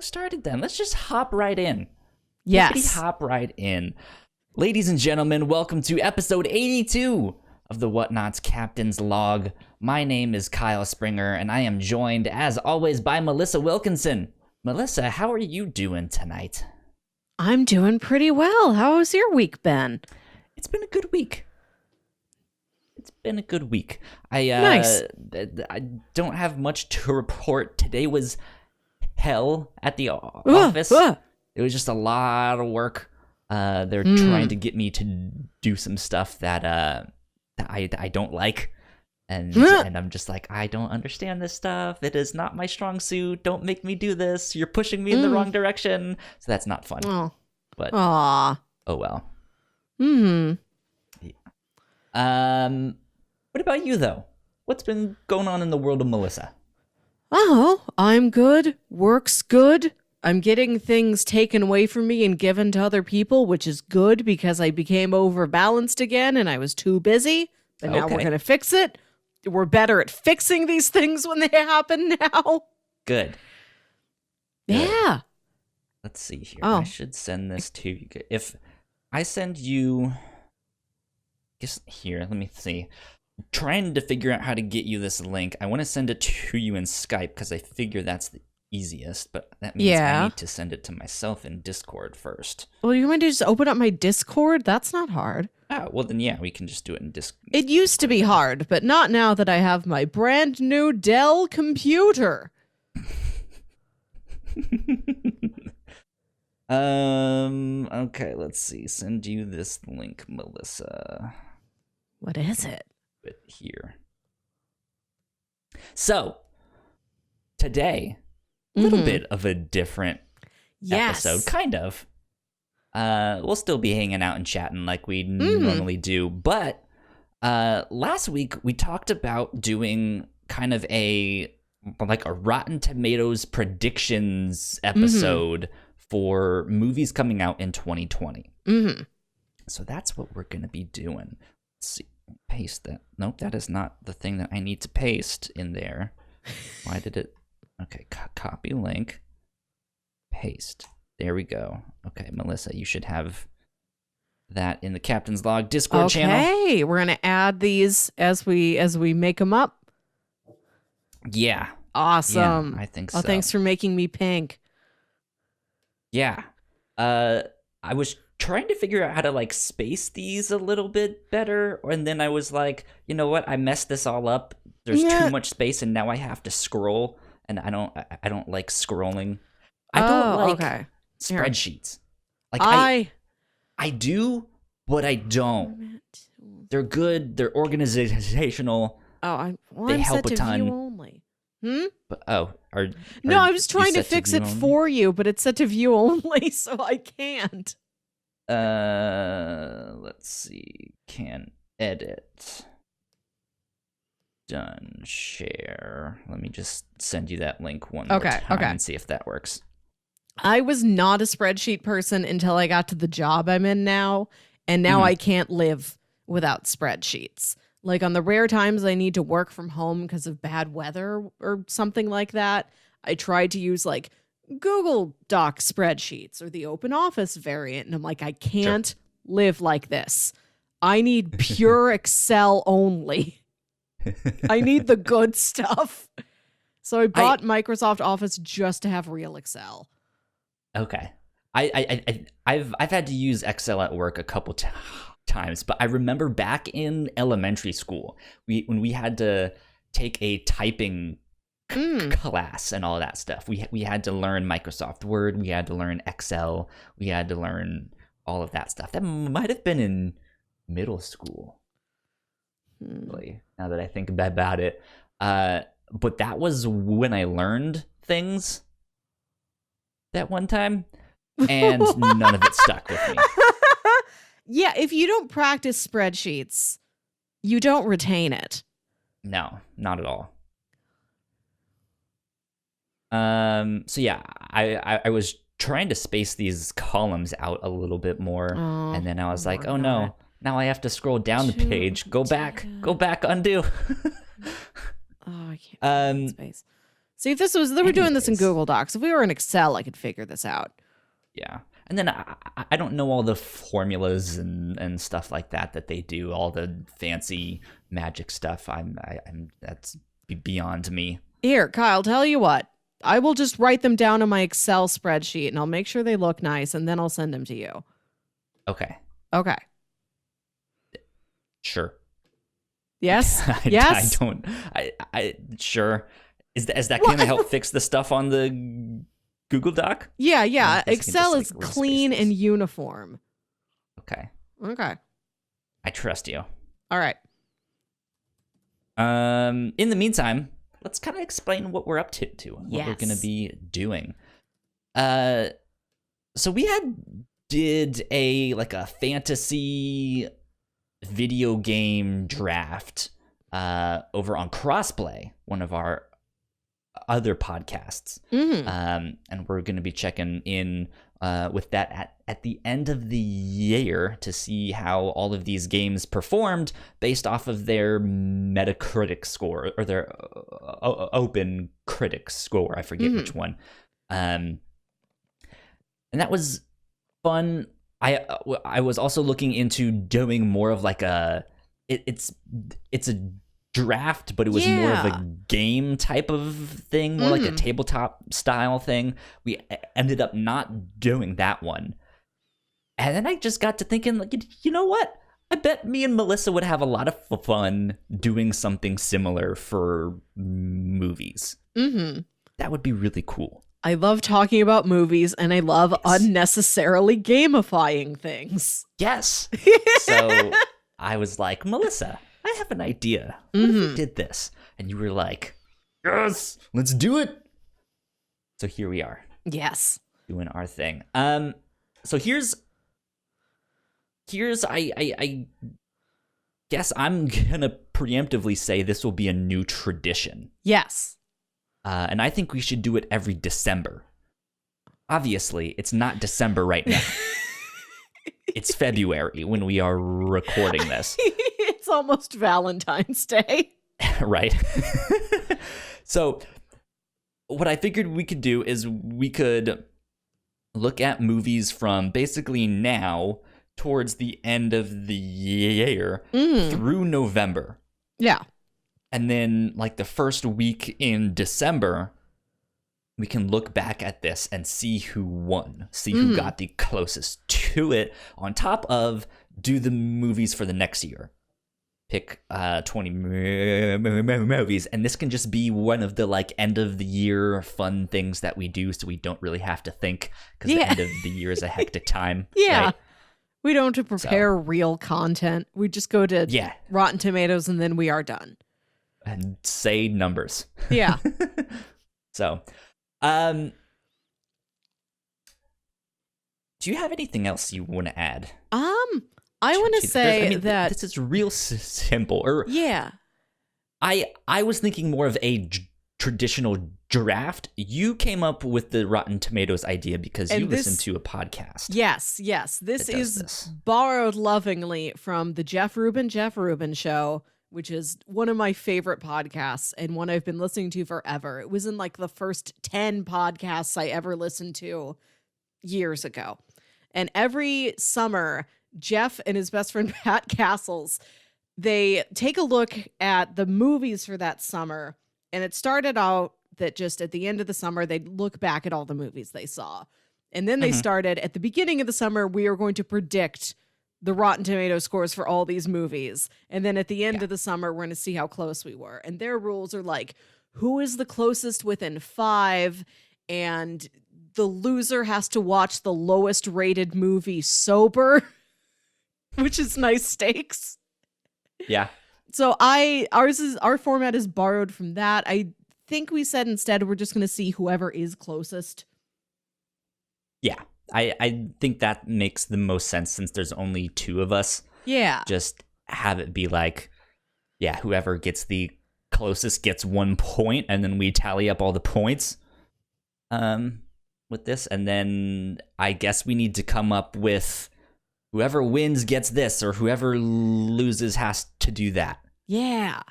started then. Let's just hop right in. Yes. Hop right in. Ladies and gentlemen, welcome to episode 82 of the Whatnauts Captain's Log. My name is Kyle Springer, and I am joined, as always, by Melissa Wilkinson. Melissa, how are you doing tonight? I'm doing pretty well. How has your week been? It's been a good week. Nice. I don't have much to report. Today was hell at the office. It was just a lot of work. They're trying to get me to do some stuff that I don't like. And I'm just like, I don't understand this stuff. It is not my strong suit. Don't make me do this. You're pushing me in the wrong direction. So that's not fun. Oh. But Aw. oh well. Hmm. What about you though? What's been going on in the world of Melissa? Oh, I'm good. Work's good. I'm getting things taken away from me and given to other people, which is good because I became overbalanced again and I was too busy. But now we're going to fix it. We're better at fixing these things when they happen now. Good. Yeah. Let's see here. Oh. I should send this to you. If I send you... Guess here, let me see. I'm trying to figure out how to get you this link. I want to send it to you in Skype because I figure that's the easiest, but that means I need to send it to myself in Discord first. Well, you want me to just open up my Discord? That's not hard. Oh, well then yeah, we can just do it in Discord. It used to be hard, but not now that I have my brand new Dell computer. Okay, let's see. Send you this link, Melissa. What is it? But here. So, today, a little bit of a different episode, kind of. We'll still be hanging out and chatting like we normally do, but last week we talked about doing kind of a Rotten Tomatoes predictions episode for movies coming out in 2020. So that's what we're going to be doing. Let's see. Paste that. Nope, that is not the thing that I need to paste in there. Why did it... Okay, copy link. Paste. There we go. Okay, Melissa, you should have that in the Captain's Log Discord channel. Okay, we're going to add these as we make them up. Yeah. Awesome. Yeah, I think so. Oh, thanks for making me pink. Yeah. I was trying to figure out how to space these a little bit better, and then I was like, you know what? I messed this all up. There's too much space, and now I have to scroll, and I don't like scrolling. I don't like spreadsheets. I do, but I don't. They're good. They're organizational. They help a ton. View only. But no, I was trying to fix it for you, but it's set to view only, so I can't. Let's see. Can edit. Done. Share. Let me just send you that link one more time and see if that works. I was not a spreadsheet person until I got to the job I'm in now, and now I can't live without spreadsheets. Like on the rare times I need to work from home because of bad weather or something like that, I tried to use Google Doc spreadsheets or the Open Office variant, and I'm like, I can't live like this. I need pure Excel only. I need the good stuff. So I bought Microsoft Office just to have real Excel. Okay. I've had to use Excel at work a couple times, but I remember back in elementary school, when we had to take a typing class and all that stuff. We had to learn Microsoft Word, we had to learn Excel, we had to learn all of that stuff. That might have been in middle school. Really, now that I think about it. But that was when I learned things that one time, and none of it stuck with me. Yeah, if you don't practice spreadsheets, you don't retain it. No, not at all. So yeah, I was trying to space these columns out a little bit more, and then I was like, oh no, now I have to scroll down the page. Go back, undo. I can't space. See, if they were doing this in Google Docs. If we were in Excel, I could figure this out. Yeah. And then I don't know all the formulas and stuff like that they do, all the fancy magic stuff. I'm that's beyond me. Here, Kyle, tell you what. I will just write them down on my Excel spreadsheet, and I'll make sure they look nice, and then I'll send them to you. Okay. Okay. Sure. Yes? Yes? I sure. Is that going to help fix the stuff on the Google Doc? Yeah. Excel is clean and uniform. Okay. I trust you. All right. In the meantime, let's kind of explain what we're up to and what we're going to be doing. So we did a fantasy video game draft over on Crossplay, one of our other podcasts. And we're going to be checking in with that at the end of the year to see how all of these games performed based off of their Metacritic score or their Open Critic score. I forget which one. And that was fun. I was also looking into doing more of it's a draft, but it was more of a game type of thing, more like a tabletop style thing. We ended up not doing that one. And then I just got to thinking, you know what? I bet me and Melissa would have a lot of fun doing something similar for movies. That would be really cool. I love talking about movies, and I love unnecessarily gamifying things. Yes. So I was like, Melissa, I have an idea. What if we did this? And you were like, yes, let's do it. So here we are. Yes. Doing our thing. So here's I guess I'm gonna preemptively say this will be a new tradition. Yes. And I think we should do it every December. Obviously, it's not December right now. It's February when we are recording this. It's almost Valentine's Day. Right. So what I figured we could do is we could look at movies from basically now towards the end of the year through November. Yeah. And then the first week in December, we can look back at this and see who won, see who got the closest to it, on top of do the movies for the next year. Pick 20 movies, and this can just be one of the end of the year fun things that we do, so we don't really have to think, because the end of the year is a hectic time. Yeah. Right? We don't have to prepare real content. We just go to Rotten Tomatoes, and then we are done. And say numbers. Yeah. So, do you have anything else you want to add? I want to say that this is real simple. Yeah. I was thinking more of a traditional draft. You came up with the Rotten Tomatoes idea because you listened to a podcast. Yes. This is borrowed lovingly from the Jeff Rubin Show, which is one of my favorite podcasts and one I've been listening to forever. It was in the first 10 podcasts I ever listened to years ago. And every summer, Jeff and his best friend Pat Castles, they take a look at the movies for that summer. And it started out that just at the end of the summer, they'd look back at all the movies they saw. And then they started at the beginning of the summer, we are going to predict the Rotten Tomato scores for all these movies. And then at the end of the summer, we're going to see how close we were. And their rules are who is the closest within 5? And the loser has to watch the lowest rated movie sober, which is nice stakes. Yeah. So our format is borrowed from that. I think we said instead we're just going to see whoever is closest. Yeah. I think that makes the most sense since there's only 2 of us. Yeah. Just have it be whoever gets the closest gets 1 point, and then we tally up all the points with this. And then I guess we need to come up with whoever wins gets this, or whoever loses has to do that. Yeah.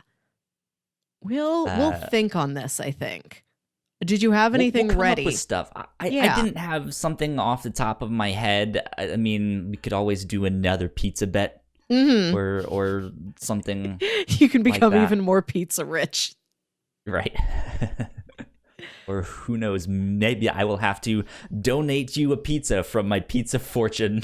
We'll think on this, I think. Did you have anything we'll come ready? Up with stuff. I didn't have something off the top of my head. I mean, we could always do another pizza bet, or something. You can become like even more pizza rich, right? Or who knows? Maybe I will have to donate you a pizza from my pizza fortune.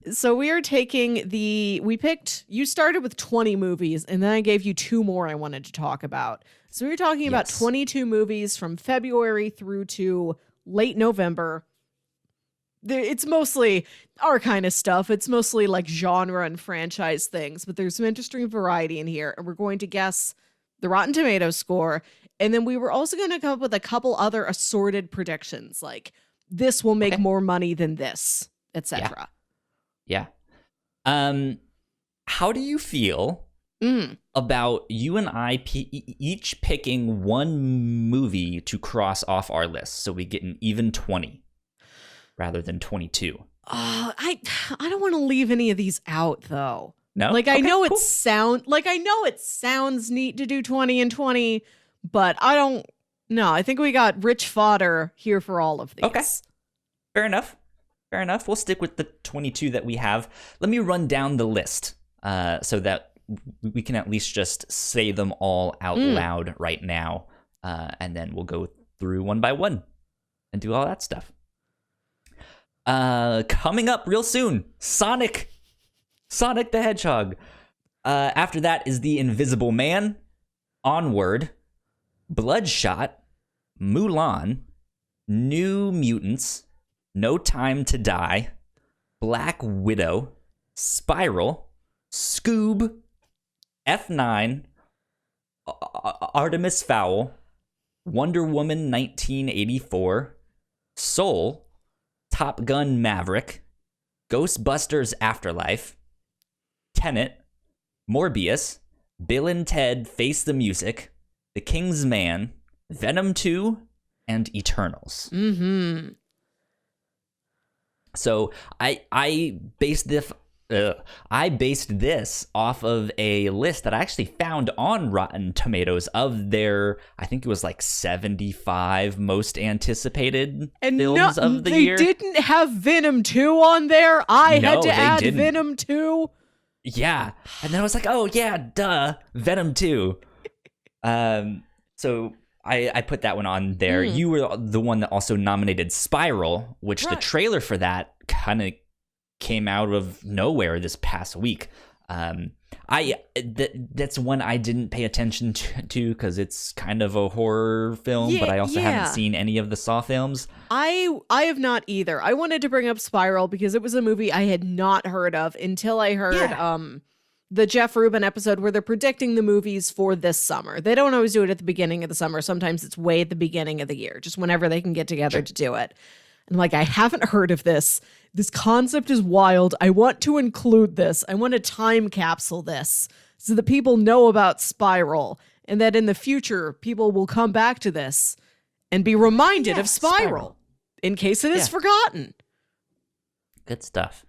So we are taking you started with 20 movies, and then I gave you 2 more I wanted to talk about. So we were talking about 22 movies from February through to late November. It's mostly our kind of stuff. It's mostly like genre and franchise things, but there's some interesting variety in here. And we're going to guess the Rotten Tomatoes score. And then we were also going to come up with a couple other assorted predictions, like this will make more money than this, etc. Yeah. How do you feel about you and I each picking one movie to cross off our list so we get an even 20 rather than 22? I don't want to leave any of these out though. No? Like I know it sounds neat to do 20 and 20, but I don't know. I think we got rich fodder here for all of these. Okay. Fair enough. We'll stick with the 22 that we have. Let me run down the list so that we can at least just say them all out loud right now. And then we'll go through one by one and do all that stuff. Coming up real soon, Sonic the Hedgehog. After that is The Invisible Man, Onward, Bloodshot, Mulan, New Mutants, No Time to Die, Black Widow, Spiral, Scoob, F9, Artemis Fowl, Wonder Woman 1984, Soul, Top Gun Maverick, Ghostbusters Afterlife, Tenet, Morbius, Bill and Ted Face the Music, The King's Man, Venom 2, and Eternals. Mm-hmm. So I based this off of a list that I actually found on Rotten Tomatoes of their, I think it was like 75 most anticipated films of the year. They didn't have Venom 2 on there. I had to add Venom 2. Yeah. And then I was like, oh yeah, duh, Venom 2. So I put that one on there. You were the one that also nominated Spiral, which the trailer for that kind of came out of nowhere this past week. That's one I didn't pay attention to because it's kind of a horror film, but I also haven't seen any of the Saw films. I have not either. I wanted to bring up Spiral because it was a movie I had not heard of until I heard the Jeff Rubin episode where they're predicting the movies for this summer. They don't always do it at the beginning of the summer. Sometimes it's way at the beginning of the year, just whenever they can get together to do it. And I'm like, I haven't heard of this. This concept is wild. I want to include this. I want to time capsule this so that people know about Spiral and that in the future, people will come back to this and be reminded of Spiral in case it is forgotten. Good stuff.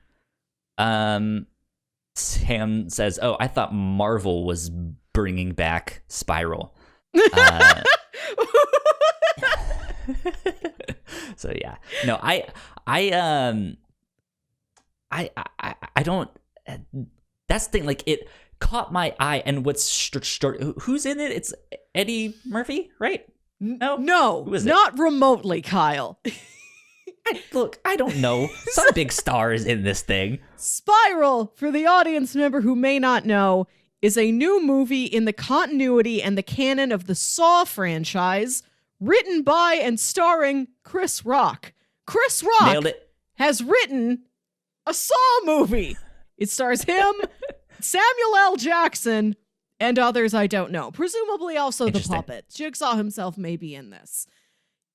Sam says, oh, I thought Marvel was bringing back Spiral. So yeah, no, I don't. That's the thing. Like it caught my eye, and who's in it? It's Eddie Murphy, right? No, who is not remotely, Kyle. Look, I don't know. Some big star is in this thing. Spiral, for the audience member who may not know, is a new movie in the continuity and the canon of the Saw franchise, written by and starring Chris Rock. Chris Rock Nailed it. has written a Saw movie. It stars him, Samuel L. Jackson, and others I don't know. Presumably also the puppet. Jigsaw himself may be in this.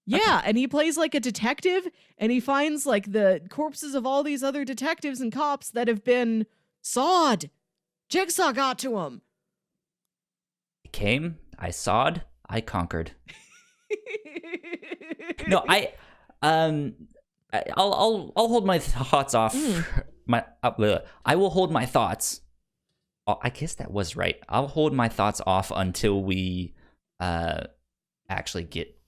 Yeah, and he plays like a detective, and he finds like the corpses of all these other detectives and cops that have been sawed. Jigsaw got to him. I came, I sawed, I conquered. No, I'll hold my thoughts off. I will hold my thoughts I guess that was right. I'll hold my thoughts off until we actually get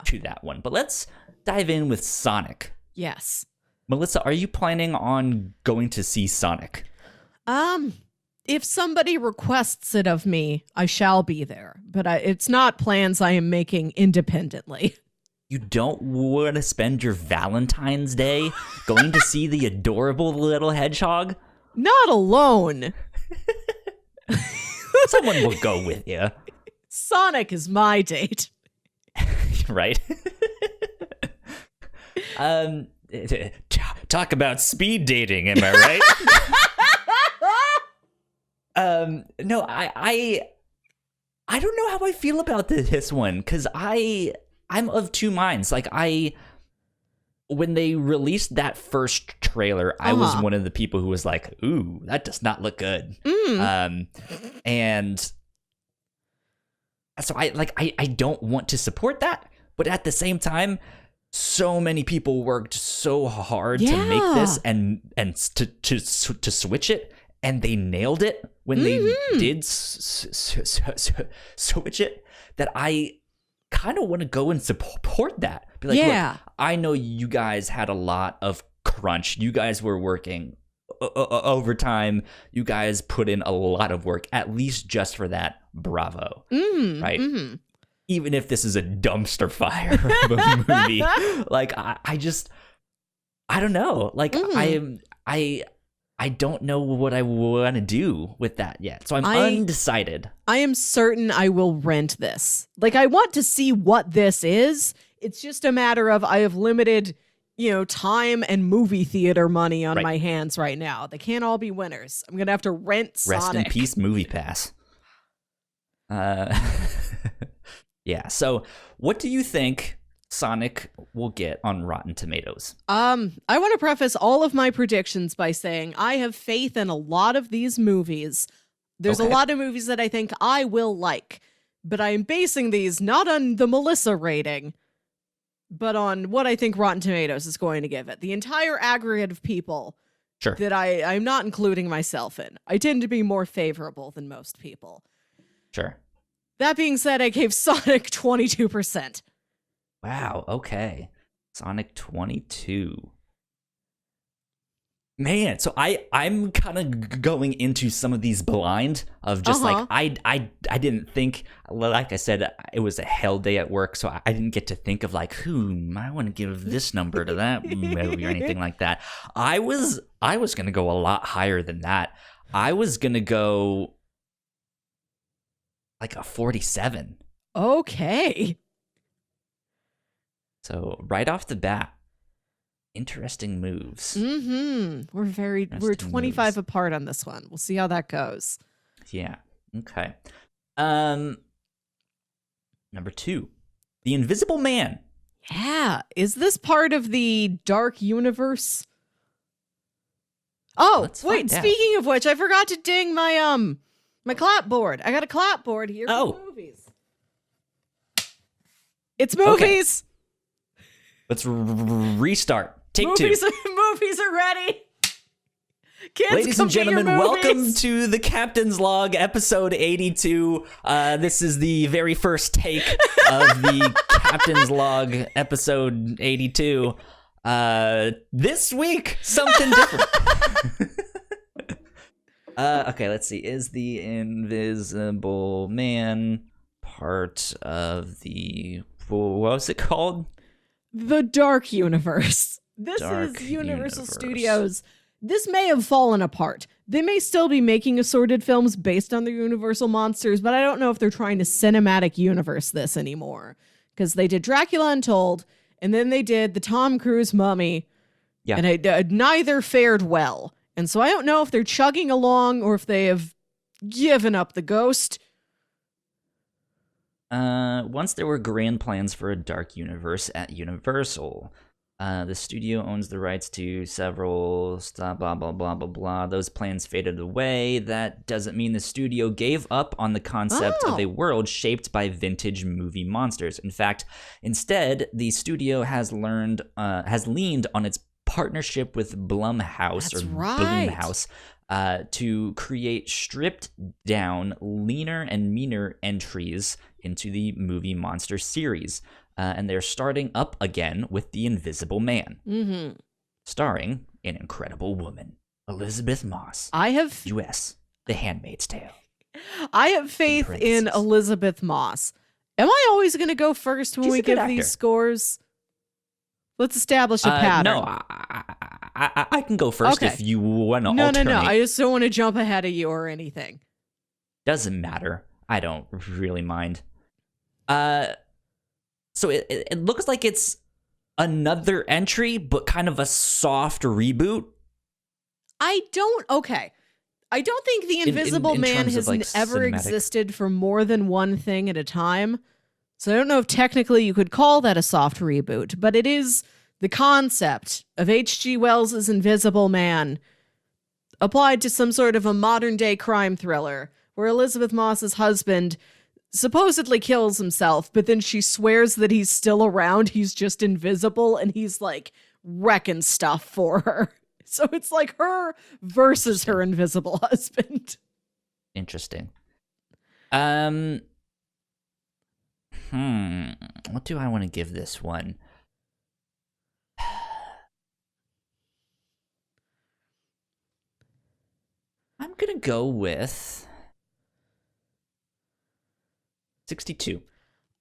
to that one. But let's dive in with Sonic. Yes. Melissa, are you planning on going to see Sonic? If somebody requests it of me, I shall be there. But it's not plans I am making independently. You don't want to spend your Valentine's Day going to see the adorable little hedgehog? Not alone. Someone will go with you. Sonic is my date. Right? Talk about speed dating, am I right? No, I don't know how I feel about this one, because I'm of two minds. Like, when they released that first trailer, I was one of the people who was like, ooh, that does not look good. And so I don't want to support that, but at the same time, so many people worked so hard to make this and to switch it, and they nailed it when they did switch it, that I kind of want to go and support that. Be like, look, I know you guys had a lot of crunch. You guys were working overtime. You guys put in a lot of work, at least just for that. Bravo. Right? Even if this is a dumpster fire of a movie, like I don't know. Like I don't know what I want to do with that yet. So I'm undecided. I am certain I will rent this. Like, I want to see what this is. It's just a matter of I have limited, time and movie theater money on my hands right now. They can't all be winners. I'm going to have to rent Sonic. Rest in peace, Movie Pass. Yeah. So what do you think Sonic will get on Rotten Tomatoes? I want to preface all of my predictions by saying I have faith in a lot of these movies. There's a lot of movies that I think I will like, but I am basing these not on the Melissa rating, but on what I think Rotten Tomatoes is going to give it. The entire aggregate of people that I'm not including myself in. I tend to be more favorable than most people. Sure. That being said, I gave Sonic 22%. Wow, okay. Sonic 22. Man, so I'm kind of going into some of these blind of just like, I didn't think, like I said, it was a hell day at work, so I didn't get to think of like, I want to give this number to that movie or anything like that. I was going to go a lot higher than that. I was going to go like a 47. Okay. So right off the bat, interesting moves. We're 25 apart on this one. We'll see how that goes. Yeah. Okay. Number 2, The Invisible Man. Yeah. Is this part of the dark universe? Oh, wait, speaking of which, I forgot to ding my my clapboard. I got a clapboard here for movies. It's movies. Okay. Let's restart. Take movies, 2. Movies are ready. Kids, ladies and gentlemen, welcome to the Captain's Log, episode 82. This is the very first take of the Captain's Log, episode 82. This week, something different. Okay, let's see. Is the Invisible Man part of the... What was it called? The Dark Universe. This is Universal Studios. This may have fallen apart. They may still be making assorted films based on the Universal monsters, but I don't know if they're trying to cinematic universe this anymore. Because they did Dracula Untold, and then they did the Tom Cruise Mummy, and neither fared well. And so I don't know if they're chugging along or if they have given up the ghost. Once there were grand plans for a dark universe at Universal, the studio owns the rights to several blah, blah, blah, blah, blah, blah. Those plans faded away. That doesn't mean the studio gave up on the concept of a world shaped by vintage movie monsters. In fact, instead, the studio has leaned on its partnership with Blumhouse. Blumhouse, to create stripped down, leaner and meaner entries into the movie monster series. And they're starting up again with The Invisible Man, starring an incredible woman, Elizabeth Moss. U.S. The Handmaid's Tale. I have faith in Elizabeth Moss. Am I always going to go first when we give these scores? Let's establish a pattern. No, I can go first if you want to alternate. No. I just don't want to jump ahead of you or anything. Doesn't matter. I don't really mind. So it looks like it's another entry, but kind of a soft reboot. I don't think The Invisible Man has ever existed for more than one thing at a time. So I don't know if technically you could call that a soft reboot, but it is the concept of H.G. Wells's Invisible Man applied to some sort of a modern-day crime thriller where Elizabeth Moss's husband supposedly kills himself, but then she swears that he's still around, he's just invisible, and he's, like, wrecking stuff for her. So it's like her versus her invisible husband. Interesting. What do I want to give this one? I'm going to go with 62.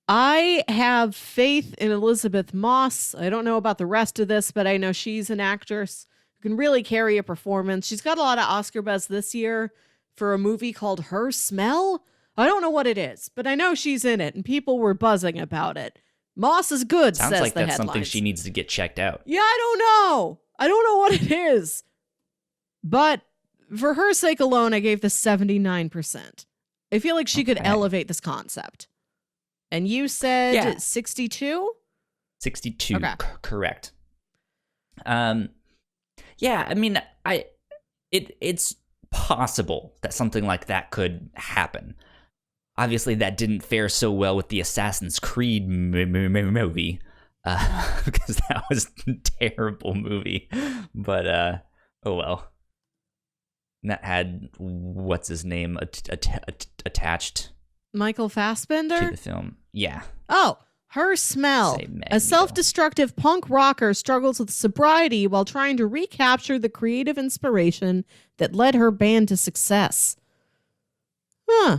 I have faith in Elizabeth Moss. I don't know about the rest of this, but I know she's an actress who can really carry a performance. She's got a lot of Oscar buzz this year for a movie called Her Smell. I don't know what it is, but I know she's in it, and people were buzzing about it. Moss is good, Sounds says like the that's headlines. something she needs to get checked out. Yeah, I don't know. I don't know what it is. But for her sake alone, I gave this 79%. I feel like she could elevate this concept. And you said 62? 62, okay. Correct. Yeah, I mean, it's possible that something like that could happen. Obviously, that didn't fare so well with the Assassin's Creed movie, because that was a terrible movie. But, oh well. And that had, what's his name, attached. Michael Fassbender? To the film. Yeah. Oh, Her Smell. A self-destructive punk rocker struggles with sobriety while trying to recapture the creative inspiration that led her band to success. Huh.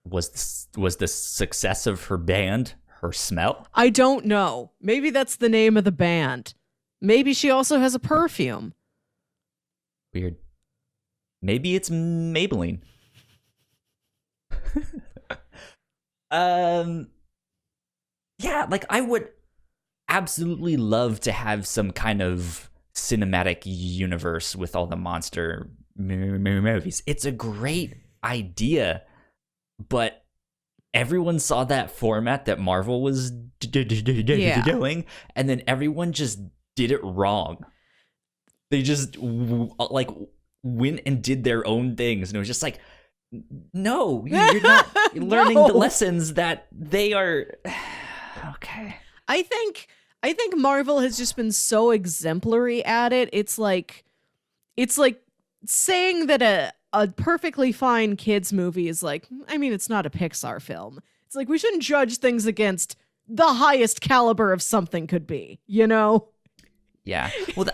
Was the success of her band Her Smell? I don't know. Maybe that's the name of the band. Maybe she also has a perfume. Weird. Maybe it's Maybelline. Yeah, like I would absolutely love to have some kind of cinematic universe with all the monster movies. It's a great idea, but everyone saw that format that Marvel was doing, and then everyone just did it wrong. They just like went and did their own things, and it was just like, no, you're not learning the lessons that they are. Okay. I think Marvel has just been so exemplary at it. It's like saying that a perfectly fine kids movie is like, I mean, it's not a Pixar film. It's like we shouldn't judge things against the highest caliber of something could be, you know? Yeah. Well,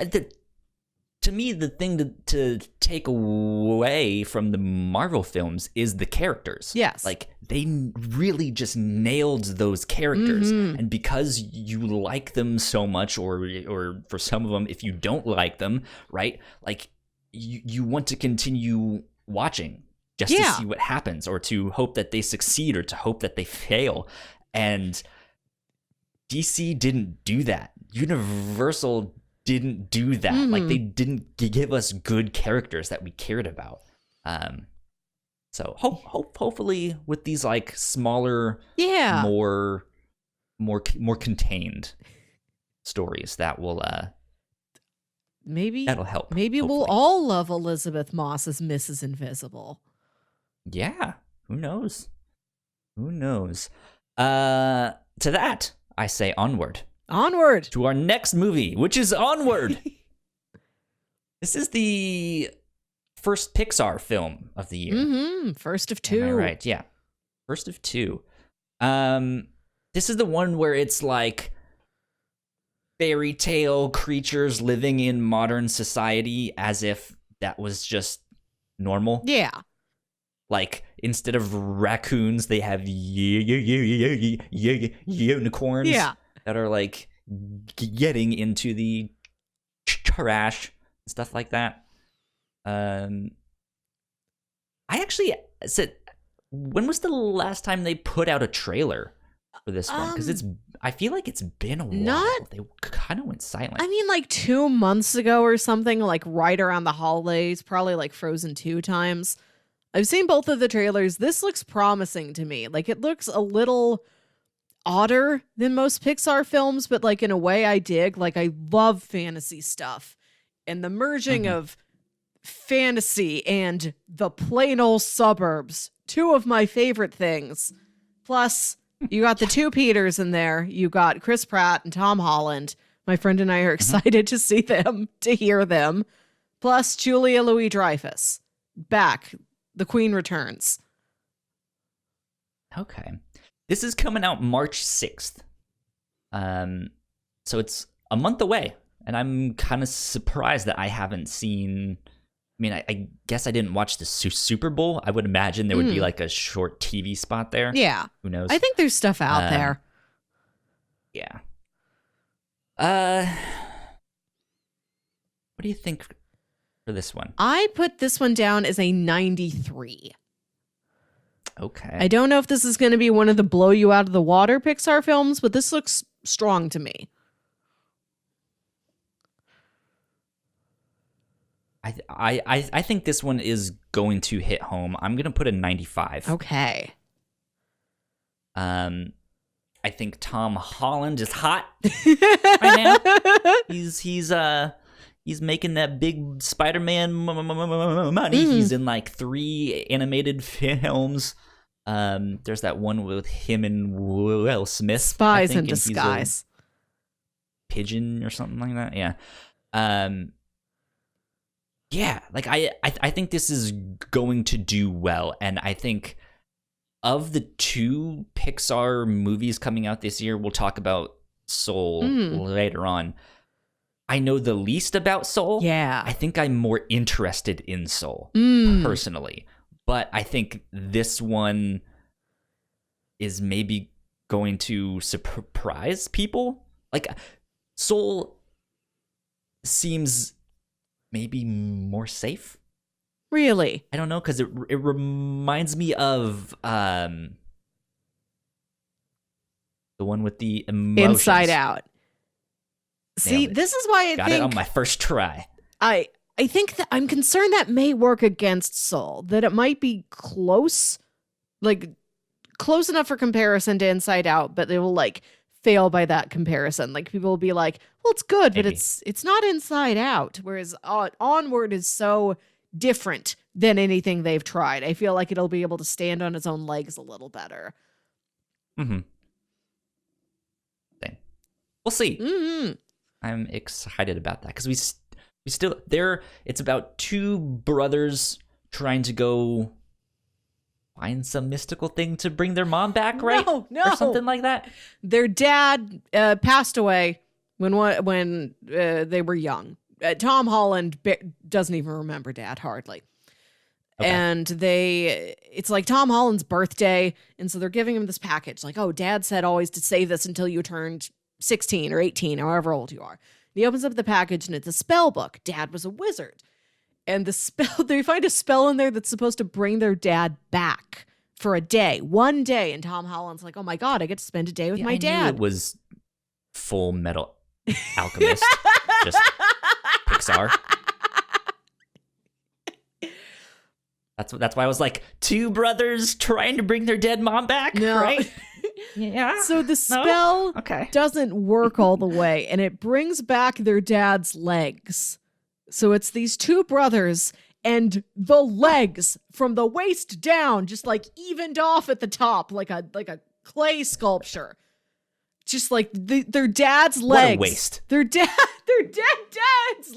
to me, the thing to take away from the Marvel films is the characters. Yes. Like, they really just nailed those characters. Mm-hmm. And because you like them so much, or for some of them, if you don't like them, right? Like, you want to continue watching just to see what happens, or to hope that they succeed, or to hope that they fail. And DC didn't do that. Universal didn't do that. Mm-hmm. Like, they didn't give us good characters that we cared about. So hopefully with these like smaller, more contained stories, that will that'll help. Maybe hopefully. We'll all love Elizabeth Moss as Mrs. Invisible. Yeah, who knows? To that, I say onward. Onward! To our next movie, which is Onward! This is the first Pixar film of the year. Mm-hmm. First of two. Am I right? Yeah. First of two. This is the one where it's like fairy tale creatures living in modern society as if that was just normal. Yeah. Like, instead of raccoons, they have unicorns that are, like, getting into the trash and stuff like that. I actually said, when was the last time they put out a trailer for this one? Because I feel like it's been a while. They kind of went silent. I mean, like 2 months ago or something, like right around the holidays, probably like Frozen 2 times. I've seen both of the trailers. This looks promising to me. Like, it looks a little odder than most Pixar films, but like in a way I dig. Like, I love fantasy stuff. And the merging of fantasy and the plain old suburbs, two of my favorite things. Plus, you got the two Peters in there. You got Chris Pratt and Tom Holland. My friend and I are excited to see them, to hear them. Plus, Julia Louis-Dreyfus. Back. The Queen returns. Okay. This is coming out March 6th. So it's a month away. And I'm kind of surprised that I haven't seen... I mean, I guess I didn't watch the Super Bowl. I would imagine there would be like a short TV spot there. Yeah. Who knows? I think there's stuff out there. Yeah. What do you think for this one? I put this one down as a 93. Okay. I don't know if this is going to be one of the blow you out of the water Pixar films, but this looks strong to me. I think this one is going to hit home. I'm going to put a 95. Okay. I think Tom Holland is hot right now. He's making that big Spider-Man money. He's in like 3 animated films. There's that one with him and Will Smith. Spies in Disguise. Pigeon or something like that. Yeah. Yeah, like I think this is going to do well, and I think of the 2 Pixar movies coming out this year, we'll talk about Soul later on. I know the least about Soul. Yeah. I think I'm more interested in Soul personally, but I think this one is maybe going to surprise people. Like, Soul seems maybe more safe. Really? I don't know, because it reminds me of the one with the emotions. Inside Out. See, this is why I got it on my first try. I think that I'm concerned that may work against Soul, that it might be close enough for comparison to Inside Out, but it will like fail by that comparison. Like, people will be like, well, it's good, but it's not Inside Out. Whereas Onward is so different than anything they've tried. I feel like it'll be able to stand on its own legs a little better. Mm-hmm. We'll see. Mm-hmm. I'm excited about that because we still there. It's about 2 brothers trying to go find some mystical thing to bring their mom back, right? No. Or something like that. Their dad passed away when they were young. Tom Holland doesn't even remember Dad hardly. Okay. And it's like Tom Holland's birthday, and so they're giving him this package. Like, oh, Dad said always to save this until you turned 16 or 18, however old you are. And he opens up the package, and it's a spell book. Dad was a wizard. And they find a spell in there that's supposed to bring their dad back for a day, one day. And Tom Holland's like, oh my God, I get to spend a day with my dad. I knew it was Full Metal Alchemist, just Pixar. That's why I was like, 2 brothers trying to bring their dead mom back, right? Yeah. So the spell doesn't work all the way, and it brings back their dad's legs. So it's these 2 brothers, and the legs from the waist down just like evened off at the top, like a clay sculpture. Just like their dad's legs. What a waste. Their They're dead dads.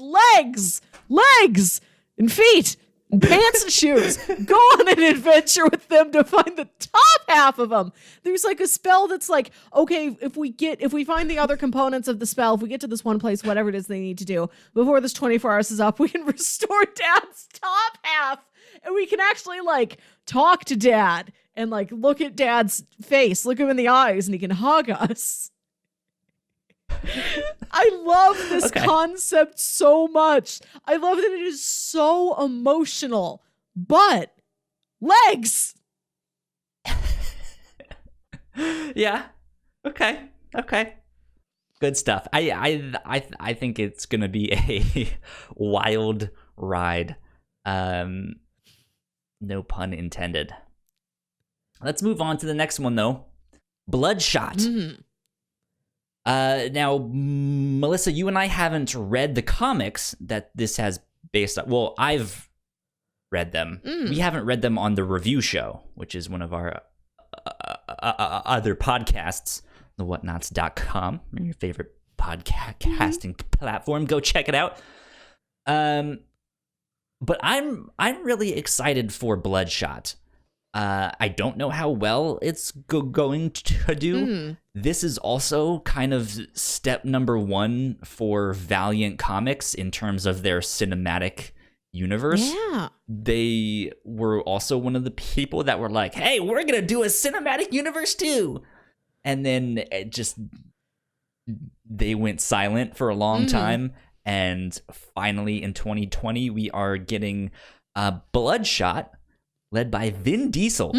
Legs, and feet, and pants and shoes. Go on an adventure with them to find the top half of them. There's like a spell that's like, okay, if we find the other components of the spell, if we get to this one place, whatever it is they need to do, before this 24 hours is up, we can restore Dad's top half. And we can actually like talk to Dad and like look at Dad's face, look him in the eyes, and he can hug us. I love this concept so much. I love that it is so emotional, but legs. Yeah. Okay. Good stuff. I think it's gonna be a wild ride. No pun intended. Let's move on to the next one, though. Bloodshot. Mm-hmm. Now, Melissa, you and I haven't read the comics that this has based on. Well, I've read them. We haven't read them on the review show, which is one of our other podcasts, the Whatnauts.com, your favorite podcasting platform. Go check it out. But I'm really excited for Bloodshot. I don't know how well it's going to do. This is also kind of step number 1 for Valiant Comics in terms of their cinematic universe. Yeah. They were also one of the people that were like, hey, we're going to do a cinematic universe too. And then they went silent for a long time. And finally in 2020, we are getting Bloodshot, led by Vin Diesel,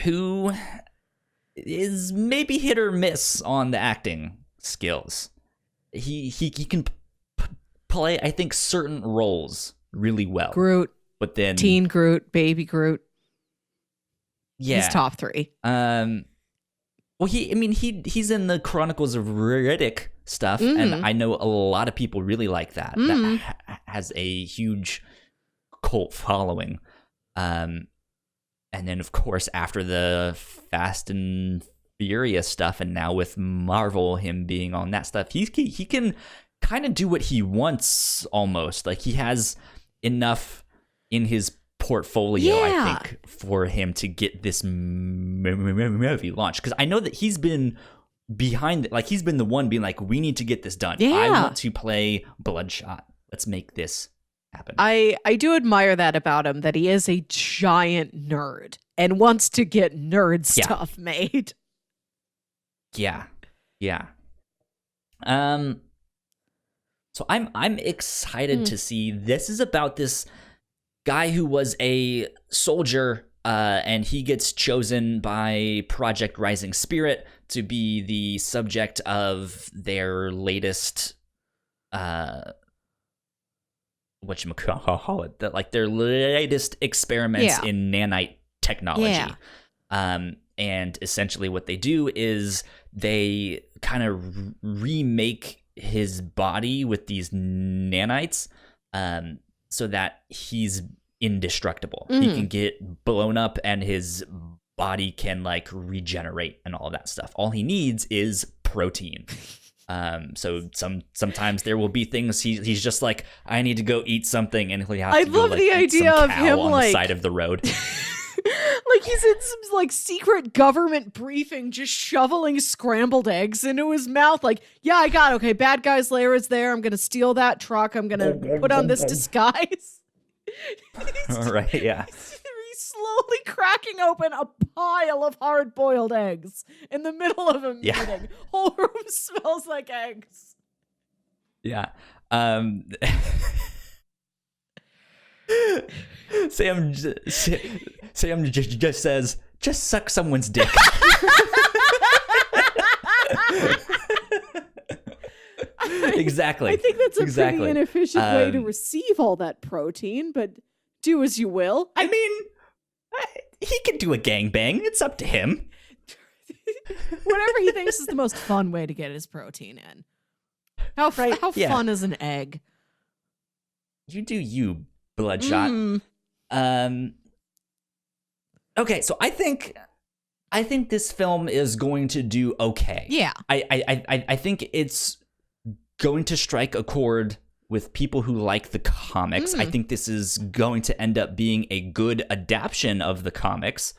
who is maybe hit or miss on the acting skills. He can play, I think, certain roles really well. Groot, but then teen Groot, baby Groot. Yeah, he's top 3. Well, he's in the Chronicles of Riddick stuff, and I know a lot of people really like that. That has a huge cult following. And then, of course, after the Fast and Furious stuff, and now with Marvel, him being on that stuff, he can kind of do what he wants almost. Like, he has enough in his portfolio, I think, for him to get this movie launched. Because I know that he's been behind it. Like, he's been the one being like, we need to get this done. I want to play Bloodshot. Let's make this happen. I do admire that about him, that he is a giant nerd and wants to get nerd stuff made. Yeah. So I'm excited to see. This is about this guy who was a soldier, and he gets chosen by Project Rising Spirit to be the subject of their latest whatchamacallit, that like their latest experiments in nanite technology. And essentially what they do is they kind of remake his body with these nanites, so that he's indestructible. He can get blown up and his body can like regenerate and all that stuff. All he needs is protein. So sometimes there will be things he's just like, I need to go eat something, and he'll have to go like, the idea of him on the side of the road. Like he's in some like secret government briefing, just shoveling scrambled eggs into his mouth. Like, yeah, I got it. Okay, bad guy's lair is there. I'm gonna steal that truck. I'm gonna put on this disguise. All right, yeah. He's slowly cracking open a pile of hard-boiled eggs in the middle of a meeting. Whole room smells like eggs. Yeah. Sam just says, just suck someone's dick. Exactly. I think that's a pretty inefficient way to receive all that protein, but do as you will. I mean, he can do a gangbang. It's up to him. Whatever he thinks is the most fun way to get his protein in. How fun is an egg? You do you, Bloodshot. Okay, so I think I think this film is going to do okay. Yeah. I think it's going to strike a chord with people who like the comics. I think this is going to end up being a good adaptation of the comics.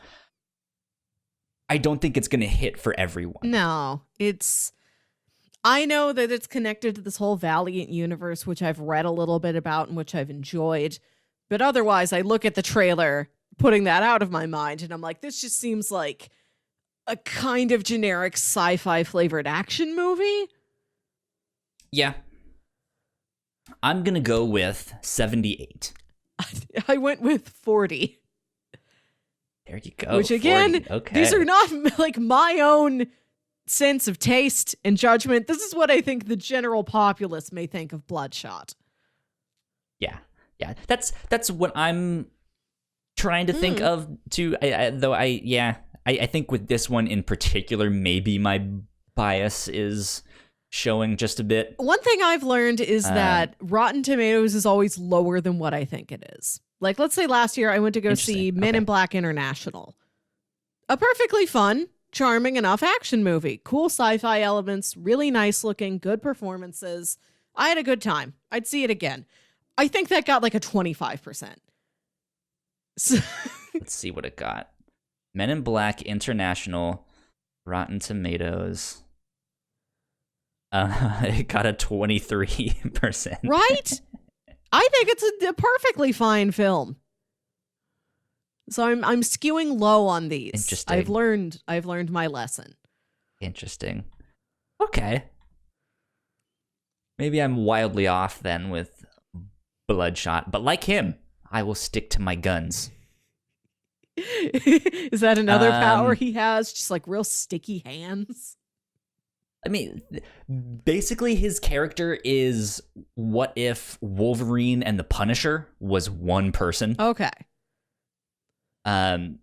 I don't think it's going to hit for everyone. No, I know that it's connected to this whole Valiant universe, which I've read a little bit about and which I've enjoyed. But otherwise, I look at the trailer, putting that out of my mind, and I'm like, this just seems like a kind of generic sci-fi flavored action movie. Yeah. I'm going to go with 78. I went with 40. There you go. Which again, these are not like my own sense of taste and judgment. This is what I think the general populace may think of Bloodshot. Yeah. Yeah. That's what I'm trying to think of too. I think with this one in particular, maybe my bias is showing just a bit. One thing I've learned is that Rotten Tomatoes is always lower than what I think it is. Like, let's say last year I went to go see Men in Black International. A perfectly fun, charming enough action movie. Cool sci-fi elements, really nice looking, good performances. I had a good time. I'd see it again. I think that got like a 25%. So let's see what it got. Men in Black International, Rotten Tomatoes. It got a 23%. Right? I think it's a perfectly fine film. So I'm skewing low on these. Interesting. I've learned my lesson. Interesting. Okay. Maybe I'm wildly off then with Bloodshot, but like him, I will stick to my guns. Is that another power he has? Just like real sticky hands? I mean, basically his character is what if Wolverine and the Punisher was one person. Okay.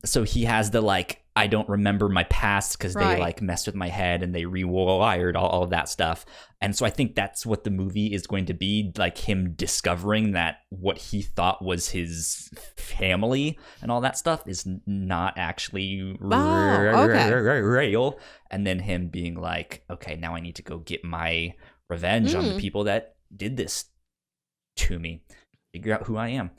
So he has the like, I don't remember my past because they like messed with my head and they rewired all of that stuff. And so I think that's what the movie is going to be, like him discovering that what he thought was his family and all that stuff is not actually real. And then him being like, okay, now I need to go get my revenge on the people that did this to me. Figure out who I am.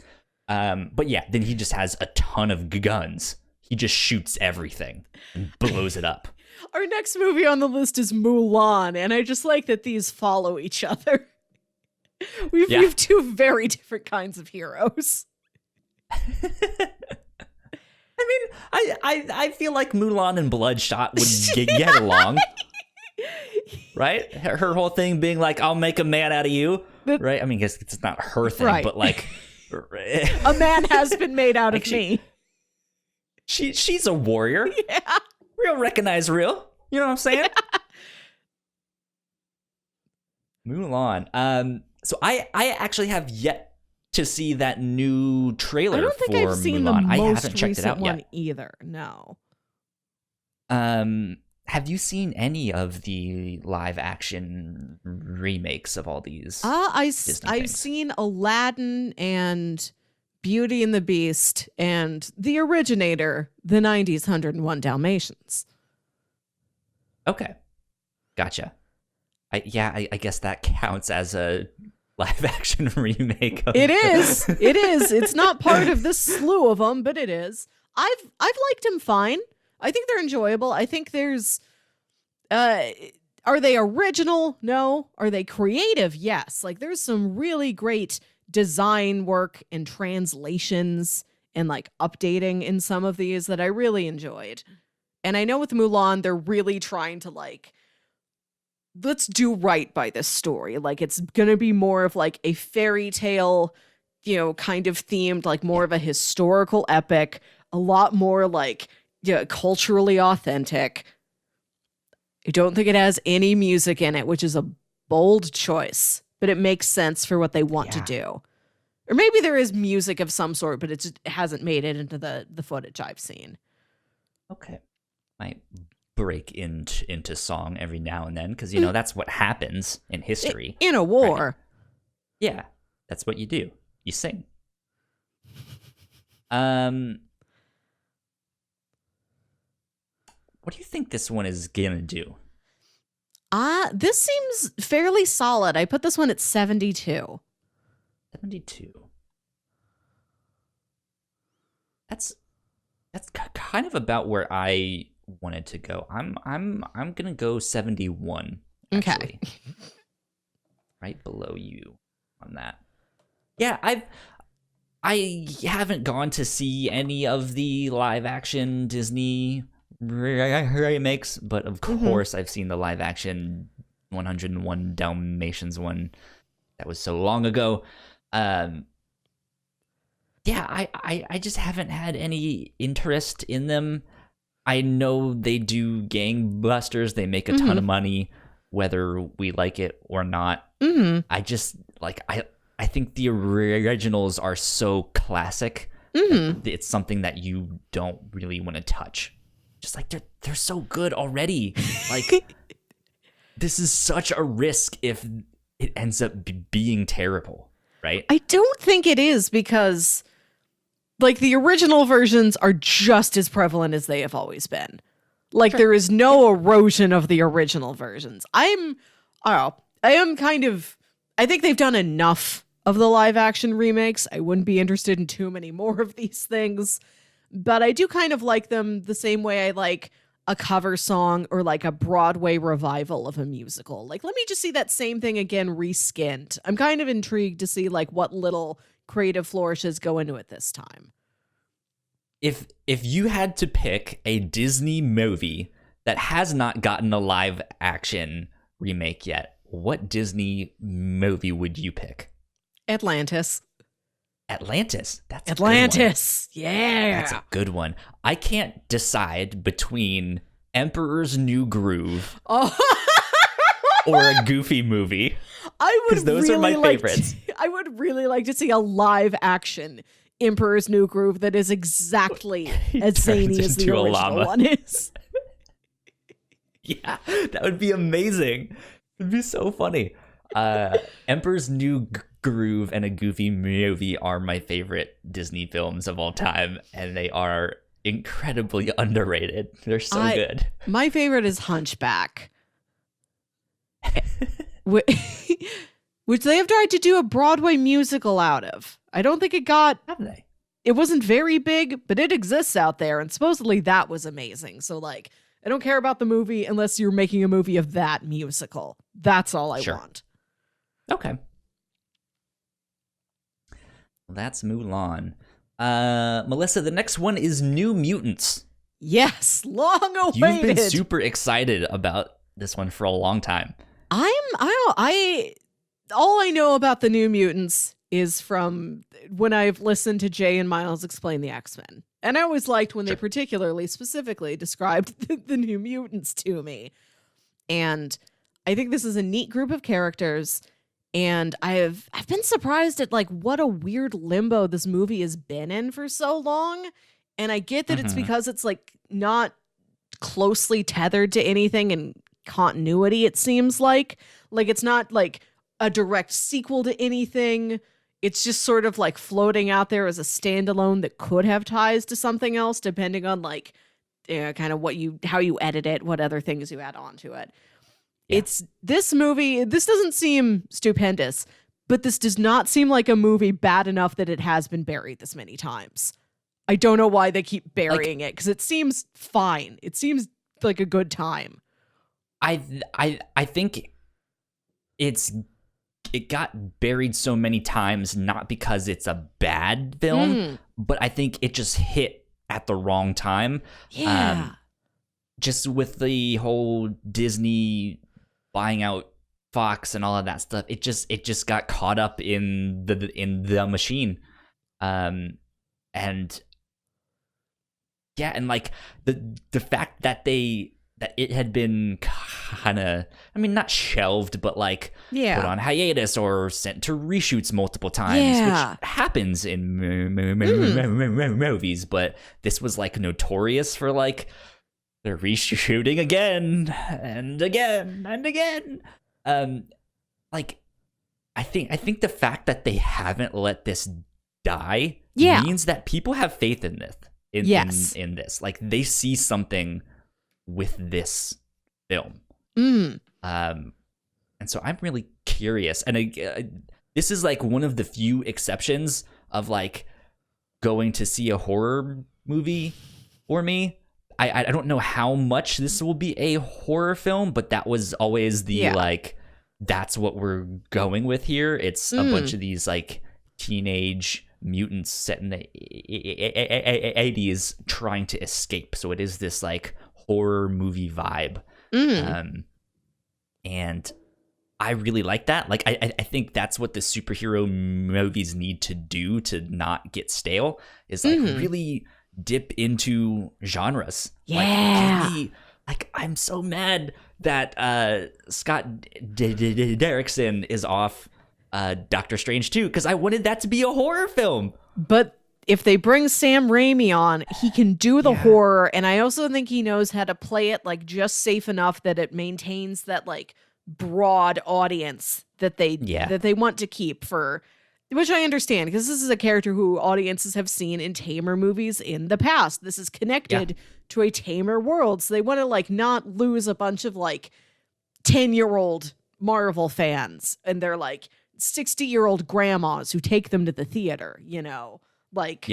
But yeah, then he just has a ton of guns. He just shoots everything and blows it up. Our next movie on the list is Mulan, and I just like that these follow each other. We have two very different kinds of heroes. I mean, I feel like Mulan and Bloodshot would get along. Right? Her whole thing being like, I'll make a man out of you. Right? I mean, I guess it's not her thing, but like... a man has been made out of me. She's a warrior. Yeah. Real recognize real. You know what I'm saying? Mulan. So I actually have yet to see that new trailer. I don't think I've seen Mulan. the most I haven't checked it out one yet either. No. Have you seen any of the live action remakes of all these? I've seen Aladdin and Beauty and the Beast and the originator, the 90s 101 Dalmatians. Okay. Gotcha. I guess that counts as a live action remake. It is. It's not part of this slew of them, but it is. I've liked them fine. I think they're enjoyable. I think there's are they original? No. Are they creative? Yes. Like there's some really great design work and translations and like updating in some of these that I really enjoyed. And I know with Mulan, they're really trying to like, let's do right by this story. Like it's going to be more of like a fairy tale, kind of themed, like more of a historical epic, a lot more like culturally authentic. I don't think it has any music in it, which is a bold choice, but it makes sense for what they want to do. Or maybe there is music of some sort, but it hasn't made it into the footage I've seen. Okay. Might break into song every now and then, because, that's what happens in history. In a war. Right? Yeah, that's what you do. You sing. What do you think this one is gonna do? This seems fairly solid. I put this one at 72. 72. That's kind of about where I wanted to go. I'm gonna go 71. Actually. Okay. Right below you on that. Yeah, I haven't gone to see any of the live action Disney remakes, but of course I've seen the live action 101 Dalmatians one that was so long ago. Yeah, I just haven't had any interest in them. I know they do gangbusters. They make a ton of money, whether we like it or not. I just I think the originals are so classic. It's something that you don't really want to touch. Just like they're so good already. Like this is such a risk if it ends up being terrible, right? I don't think it is, because like the original versions are just as prevalent as they have always been. Like there is no erosion of the original versions. I think they've done enough of the live action remakes. I wouldn't be interested in too many more of these things, but I do kind of like them the same way I like a cover song or like a Broadway revival of a musical. Like, let me just see that same thing again reskinned. I'm kind of intrigued to see like what little creative flourishes go into it this time. If you had to pick a Disney movie that has not gotten a live action remake yet, what Disney movie would you pick? Atlantis. That's Atlantis. Yeah. That's a good one. I can't decide between Emperor's New Groove or a Goofy movie. Because those are my favorites. I would really like to see a live action Emperor's New Groove that is exactly as zany as the original one is. Yeah, that would be amazing. It'd be so funny. Emperor's New Groove and a Goofy movie are my favorite Disney films of all time, and they are incredibly underrated. They're so good. My favorite is Hunchback, which they have tried to do a Broadway musical out of. I don't think it got... Have they? It wasn't very big, but it exists out there, and supposedly that was amazing. So, like, I don't care about the movie unless you're making a movie of that musical. That's all I want. Okay. Well, that's Mulan. Melissa, the next one is New Mutants. Yes, long awaited. You've been super excited about this one for a long time. All I know about the New Mutants is from when I've listened to Jay and Miles explain the X-Men. And I always liked when they particularly specifically described the New Mutants to me. And I think this is a neat group of characters. And I've been surprised at like what a weird limbo this movie has been in for so long. And I get that it's because it's like not closely tethered to anything in continuity, it seems like. Like it's not like a direct sequel to anything. It's just sort of like floating out there as a standalone that could have ties to something else, depending on like kind of how you edit it, what other things you add on to it. Yeah. It's this movie. This doesn't seem stupendous, but this does not seem like a movie bad enough that it has been buried this many times. I don't know why they keep burying it, because it seems fine. It seems like a good time. I think it got buried so many times, not because it's a bad film, but I think it just hit at the wrong time. Yeah. Just with the whole Disney buying out Fox and all of that stuff, it just got caught up in the machine. And yeah, and like the fact that it had been kind of, I mean, not shelved, but like put on hiatus or sent to reshoots multiple times, which happens in movies. But this was like notorious for like they're reshooting again and again and again. Like I think the fact that they haven't let this die means that people have faith in this. In this, like they see something with this film. And so I'm really curious. And this is like one of the few exceptions of like going to see a horror movie for me. I don't know how much this will be a horror film, but that was always the like, that's what we're going with here. It's a bunch of these like teenage mutants set in the 80s trying to escape. So it is this like horror movie vibe. And I really like that. Like, I think that's what the superhero movies need to do to not get stale, is like really dip into genres. Yeah. Like I'm so mad that Scott Derrickson is off Doctor Strange 2, because I wanted that to be a horror film. But if they bring Sam Raimi on, he can do the horror, and I also think he knows how to play it like just safe enough that it maintains that like broad audience that they want to keep, for which I understand, because this is a character who audiences have seen in tamer movies in the past. This is connected to a tamer world, so they want to like not lose a bunch of like 10-year-old Marvel fans and they're like 60-year-old grandmas who take them to the theater, you know? Like,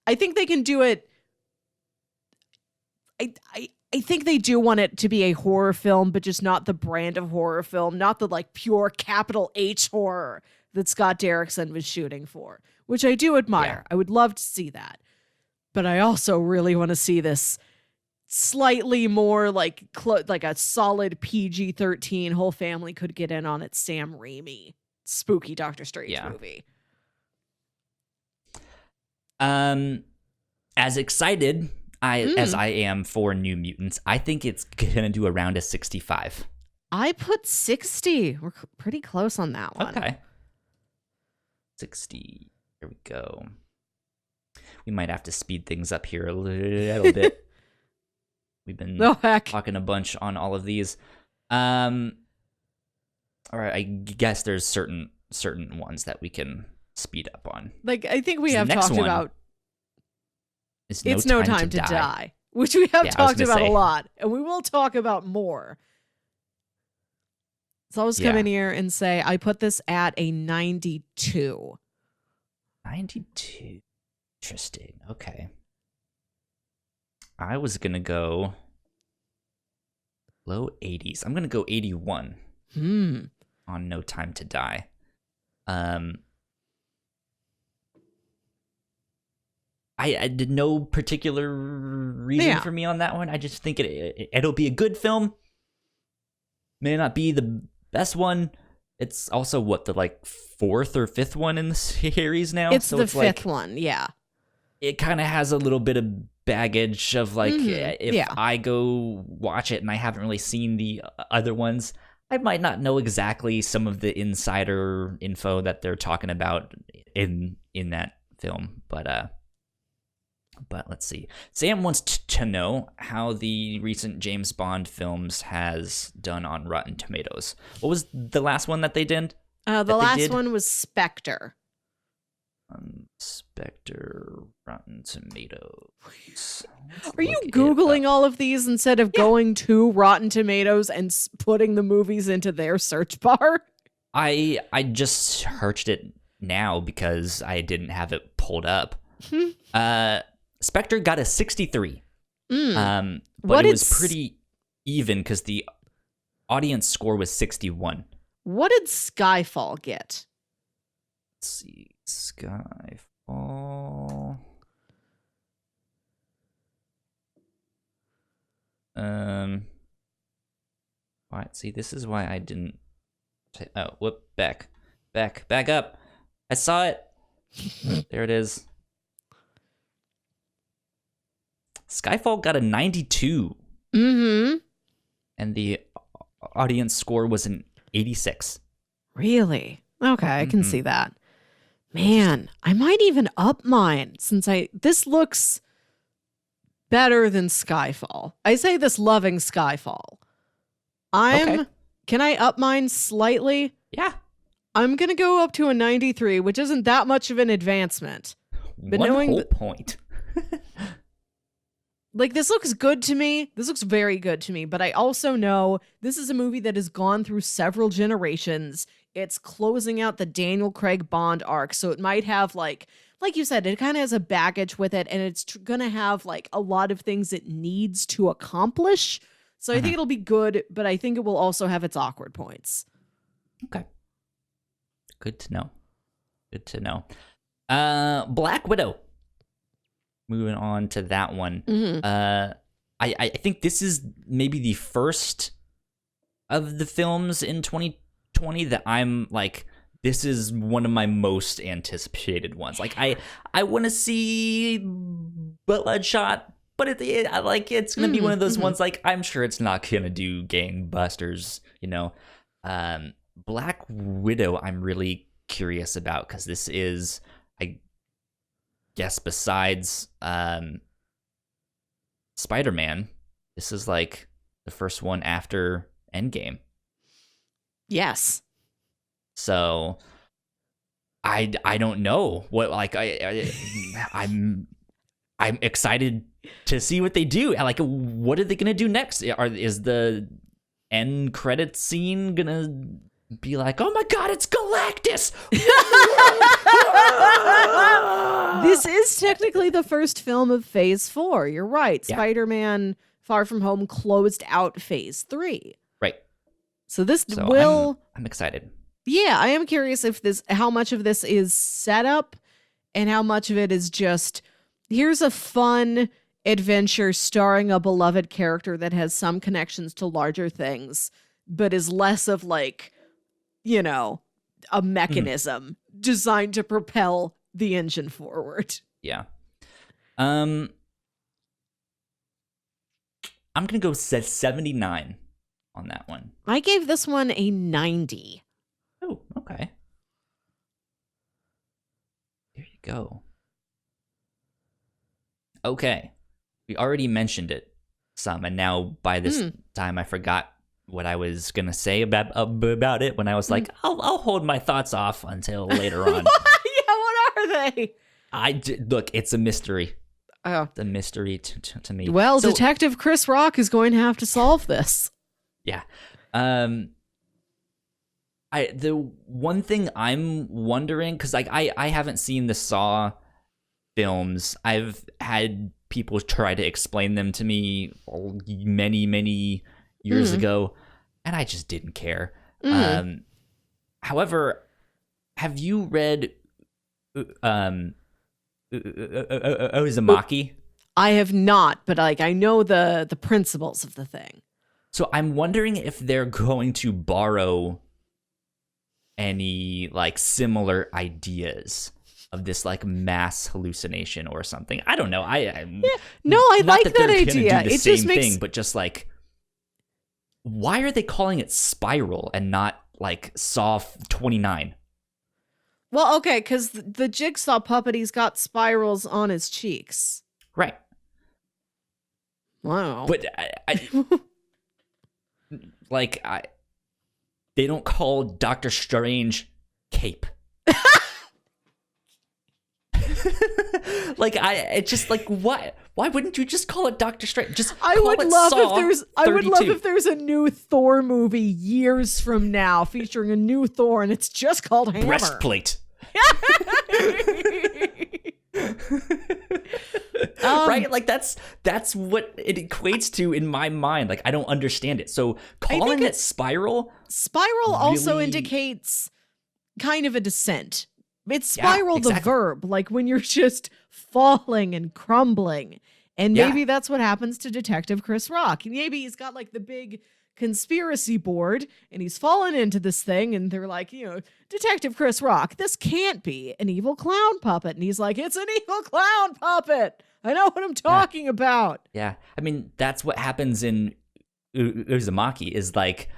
I think they can do it. I think they do want it to be a horror film, but just not the brand of horror film, not the like pure capital H horror that Scott Derrickson was shooting for, which I do admire. I would love to see that. But I also really want to see this slightly more like like a solid PG-13 whole family could get in on it Sam Raimi spooky Doctor Strange movie. As excited as I am for New Mutants, I think it's gonna do around a 65. I put 60. We're pretty close on that one. Okay. 60. Here we go. We might have to speed things up here a little bit. We've been talking a bunch on all of these. All right, I guess there's certain ones that we can speed up on. Like, I think we have talked about It's No Time to Die, which we have talked about a lot, and we will talk about more. So I'll just come in here and say I put this at a 92. 92. Interesting. Okay. I was going to go low 80s. I'm going to go 81 on No Time to Die. I did no particular reason for me on that one. I just think it'll be a good film. May not be the best one. It's also the like fourth or fifth one in the series now. It's the fifth one, yeah. It kind of has a little bit of baggage of like, if I go watch it and I haven't really seen the other ones, I might not know exactly some of the insider info that they're talking about in that film. But let's see. Sam wants to know how the recent James Bond films has done on Rotten Tomatoes. What was the last one that they did? The last one was Spectre. Spectre, Rotten Tomatoes. Are you Googling all of these instead of going to Rotten Tomatoes and putting the movies into their search bar? I just searched it now because I didn't have it pulled up. Spectre got a 63. But it was pretty even because the audience score was 61. What did Skyfall get? Let's see. Skyfall. What? See, this is why I didn't. Back up. I saw it. There it is. Skyfall got a 92. Mm-hmm. And the audience score was an 86. Really? Okay, I can see that. Man, I might even up mine since this looks better than Skyfall. I say this loving Skyfall. Can I up mine slightly? Yeah. I'm going to go up to a 93, which isn't that much of an advancement. But One whole point. Like, this looks good to me. This looks very good to me. But I also know this is a movie that has gone through several generations. It's closing out the Daniel Craig Bond arc. So it might have, like you said, it kind of has a baggage with it. And it's going to have, like, a lot of things it needs to accomplish. So I think it'll be good. But I think it will also have its awkward points. Okay. Good to know. Good to know. Black Widow. Moving on to that one. I think this is maybe the first of the films in 2020 that I'm like, this is one of my most anticipated ones. Like, I want to see Bloodshot, but it's gonna be one of those ones. Like, I'm sure it's not gonna do gangbusters, you know. Black Widow, I'm really curious about, because this is, I guess, besides Spider-Man, this is like the first one after Endgame. Yes. So I don't know what, like, I'm excited to see what they do. Like, what are they gonna do next? Is the end credit scene gonna be like, oh my god, it's Galactus? This is technically the first film of Phase 4. You're right. Yeah. Spider-Man Far From Home closed out Phase 3. Right. So this So will... I'm excited. Yeah, I am curious how much of this is set up and how much of it is just, here's a fun adventure starring a beloved character that has some connections to larger things, but is less of, like, you know, a mechanism designed to propel the engine forward. Yeah. I'm gonna go 79 on that one. I gave this one a 90. Oh, okay. There you go. Okay. We already mentioned it some, and now by this time I forgot what I was gonna say about it when I was like, I'll hold my thoughts off until later on. Yeah, what are they? Look, it's a mystery. Oh. It's a mystery to me. Well, so, Detective Chris Rock is going to have to solve this. Yeah. The one thing I'm wondering, because like I haven't seen the Saw films. I've had people try to explain them to me many years ago, and I just didn't care. However, have you read Uzumaki? I have not, but like I know the principles of the thing. So I'm wondering if they're going to borrow any like similar ideas of this like mass hallucination or something. I don't know. I like that idea. It just makes thing, but just like, why are they calling it Spiral and not like Saw 29? Well, okay, because the Jigsaw puppet, he's got spirals on his cheeks. Right. Wow. But they don't call Doctor Strange Cape. Like it's just like, what? Why wouldn't you just call it Doctor Strange? Just I would love if there's a new Thor movie years from now featuring a new Thor and it's just called Hammer. Breastplate. Right? Like that's what it equates to in my mind. Like I don't understand it. So calling it Spiral really... also indicates kind of a descent. It's spiral, the verb, like when you're just falling and crumbling. And maybe that's what happens to Detective Chris Rock. Maybe he's got like the big conspiracy board and he's fallen into this thing and they're like, you know, Detective Chris Rock, this can't be an evil clown puppet. And he's like, it's an evil clown puppet. I know what I'm talking about. Yeah. I mean, that's what happens in Uzumaki is like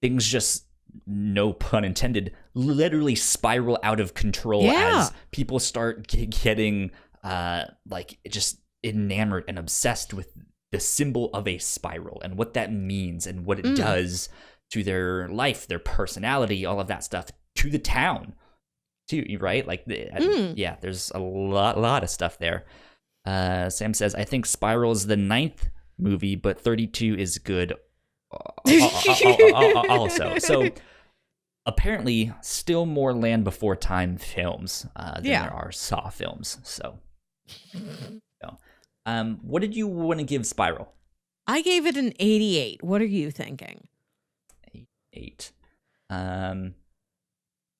things just, no pun intended, literally spiral out of control as people start getting like just enamored and obsessed with the symbol of a spiral and what that means and what it does to their life, their personality, all of that stuff, to the town too, right? Like there's a lot of stuff there. Sam says, I think Spiral's the 9th movie, but 32 is good also. So apparently still more Land Before Time films than there are Saw films. So, what did you want to give Spiral? I gave it an 88. What are you thinking? 88.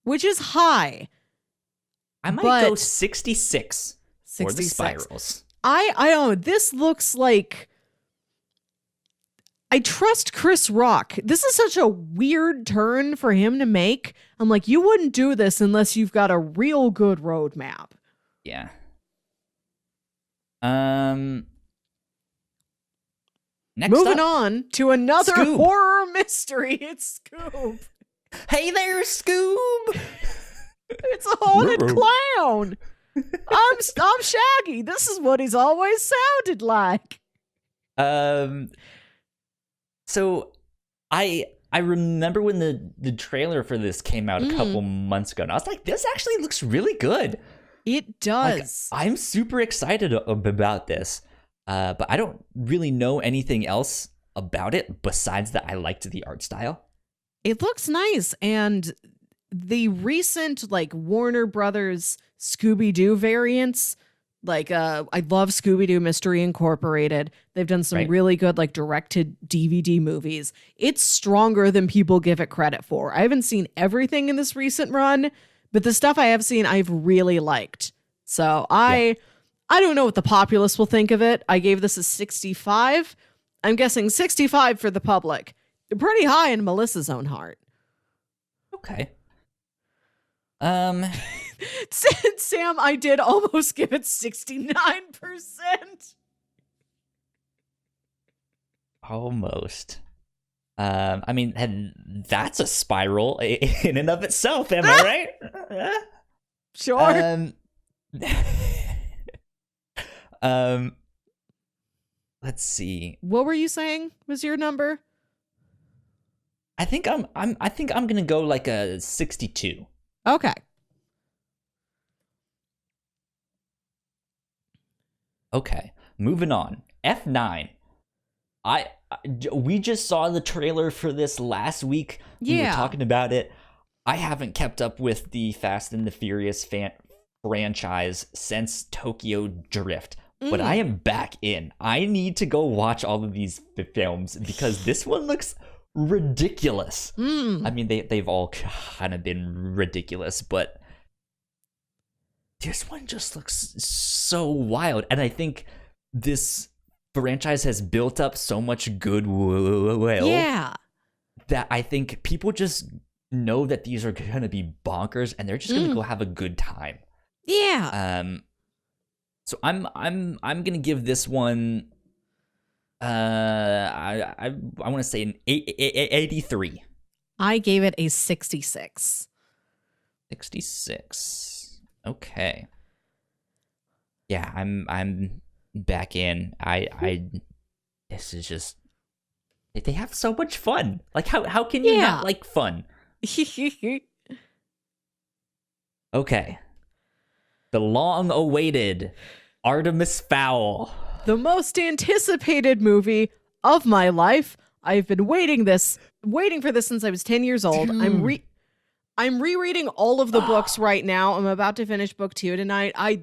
Which is high. I might go 66 for the Spirals. I don't know. This looks like... I trust Chris Rock. This is such a weird turn for him to make. I'm like, you wouldn't do this unless you've got a real good roadmap. Yeah. Moving on to another horror mystery. It's Scoob. Hey there, Scoob. It's a haunted clown. I'm Shaggy. This is what he's always sounded like. So I remember when the trailer for this came out a couple months ago, and I was like, this actually looks really good. It does. Like, I'm super excited about this, but I don't really know anything else about it besides that I liked the art style. It looks nice, and the recent like Warner Brothers Scooby-Doo variants, like I love Scooby-Doo Mystery Incorporated. They've done some really good like directed DVD movies. It's stronger than people give it credit for. I haven't seen everything in this recent run, but the stuff I have seen I've really liked. So I don't know what the populace will think of it. I gave this a 65. I'm guessing 65 for the public. Pretty high in Melissa's own heart. Okay. Sam, I did almost give it 69%. Almost. I mean, that's a spiral in and of itself, am I right? Sure. Let's see. What were you saying was your number? I think I'm gonna go like a 62. Okay. Okay, moving on. F9. We just saw the trailer for this last week. We were talking about it. I haven't kept up with the Fast and the Furious franchise since Tokyo Drift, but I am back in. I need to go watch all of these films because this one looks ridiculous. I mean, they've all kind of been ridiculous, but this one just looks so wild. And I think this franchise has built up so much goodwill that I think people just know that these are going to be bonkers and they're just going to go have a good time. So I'm going to give this one I want to say an 83. I gave it a 66. 66. Okay. Yeah, I'm back in. This is just, they have so much fun. Like how can you not like fun? Okay. The long-awaited Artemis Fowl. The most anticipated movie of my life. I've been waiting for this since I was 10 years old. Dude. I'm rereading all of the books right now. I'm about to finish book 2 tonight. I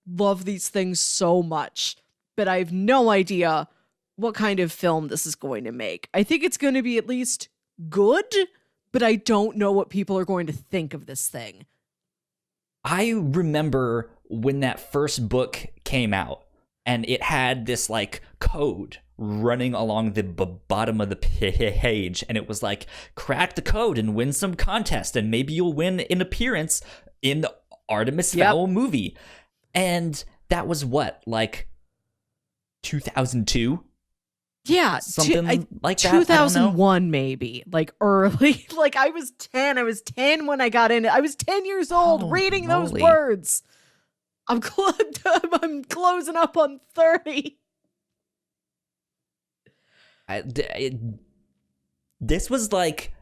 love these things so much, but I have no idea what kind of film this is going to make. I think it's going to be at least good, but I don't know what people are going to think of this thing. I remember when that first book came out and it had this like code running along the bottom of the page, and it was like, crack the code and win some contest, and maybe you'll win an appearance in the Artemis Fowl movie. And that was what, like 2002? Yeah, something like that. 2001 maybe, like early. Like I was 10 when I got in it. I was 10 years old reading those words. I'm closing up on 30. This was like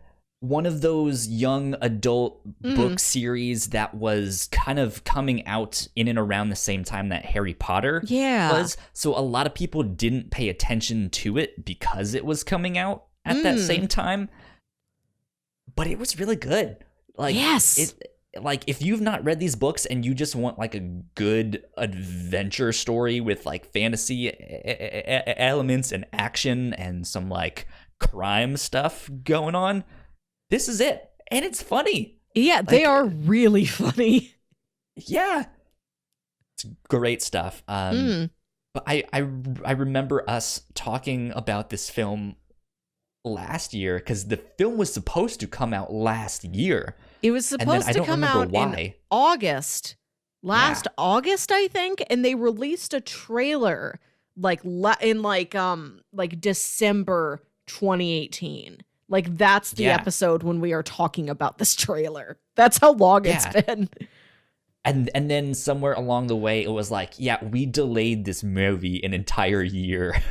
one of those young adult book series that was kind of coming out in and around the same time that Harry Potter was. So a lot of people didn't pay attention to it because it was coming out at that same time. But it was really good. Like, like, if you've not read these books and you just want like a good adventure story with like fantasy elements and action and some like crime stuff going on, this is it. And it's funny. Yeah, like, they are really funny. Yeah. It's great stuff. But I remember us talking about this film last year because the film was supposed to come out last year. It was supposed to come out in August. August, I think, and they released a trailer in December 2018. Like, that's the episode when we are talking about this trailer. That's how long it's been. And then somewhere along the way, it was like, we delayed this movie an entire year.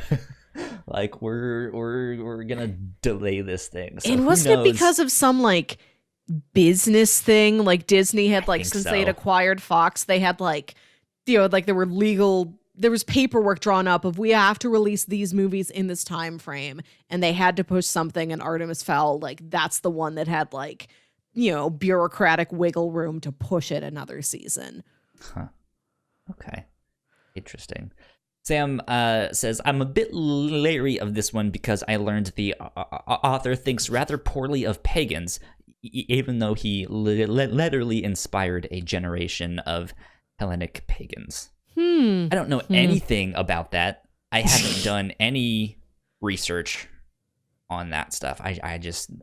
Like, we're gonna delay this thing. So and wasn't it because of some like business thing? Like, Disney had since they had acquired Fox, they had there was paperwork drawn up of we have to release these movies in this time frame, and they had to push something, and Artemis Fowl, that's the one that had bureaucratic wiggle room to push it another season. Huh. Okay. Interesting. Sam says, I'm a bit leery of this one because I learned the author thinks rather poorly of pagans, even though he literally inspired a generation of Hellenic pagans. I don't know anything about that. I haven't done any research on that stuff. I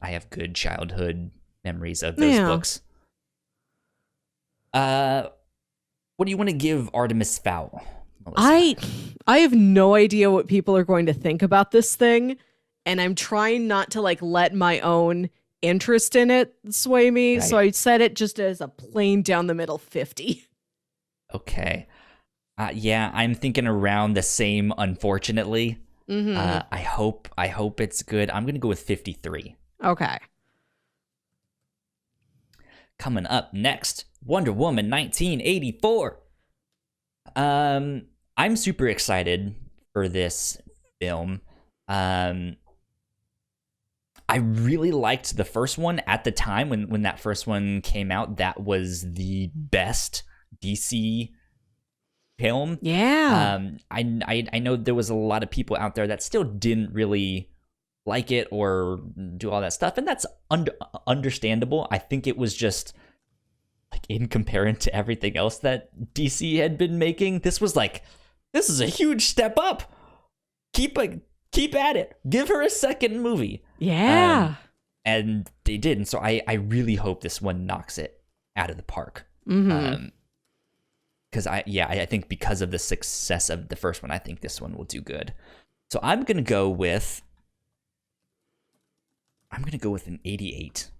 have good childhood memories of those books. What do you want to give Artemis Fowl, Melissa? I have no idea what people are going to think about this thing, and I'm trying not to let my own interest in it sway me. Right. So I set it just as a plain down the middle 50. Okay. I'm thinking around the same, unfortunately. I hope it's good. I'm going to go with 53. Okay. Coming up next, Wonder Woman 1984. I'm super excited for this film. I really liked the first one at the time when that first one came out. That was the best DC film. Yeah. I know there was a lot of people out there that still didn't really like it or do all that stuff, and that's understandable. I think it was just in comparison to everything else that DC had been making, this is a huge step up. Keep at it. Give her a second movie. Yeah. And they did, and so I really hope this one knocks it out of the park. Because I think because of the success of the first one, I think this one will do good. So I'm gonna go with an 88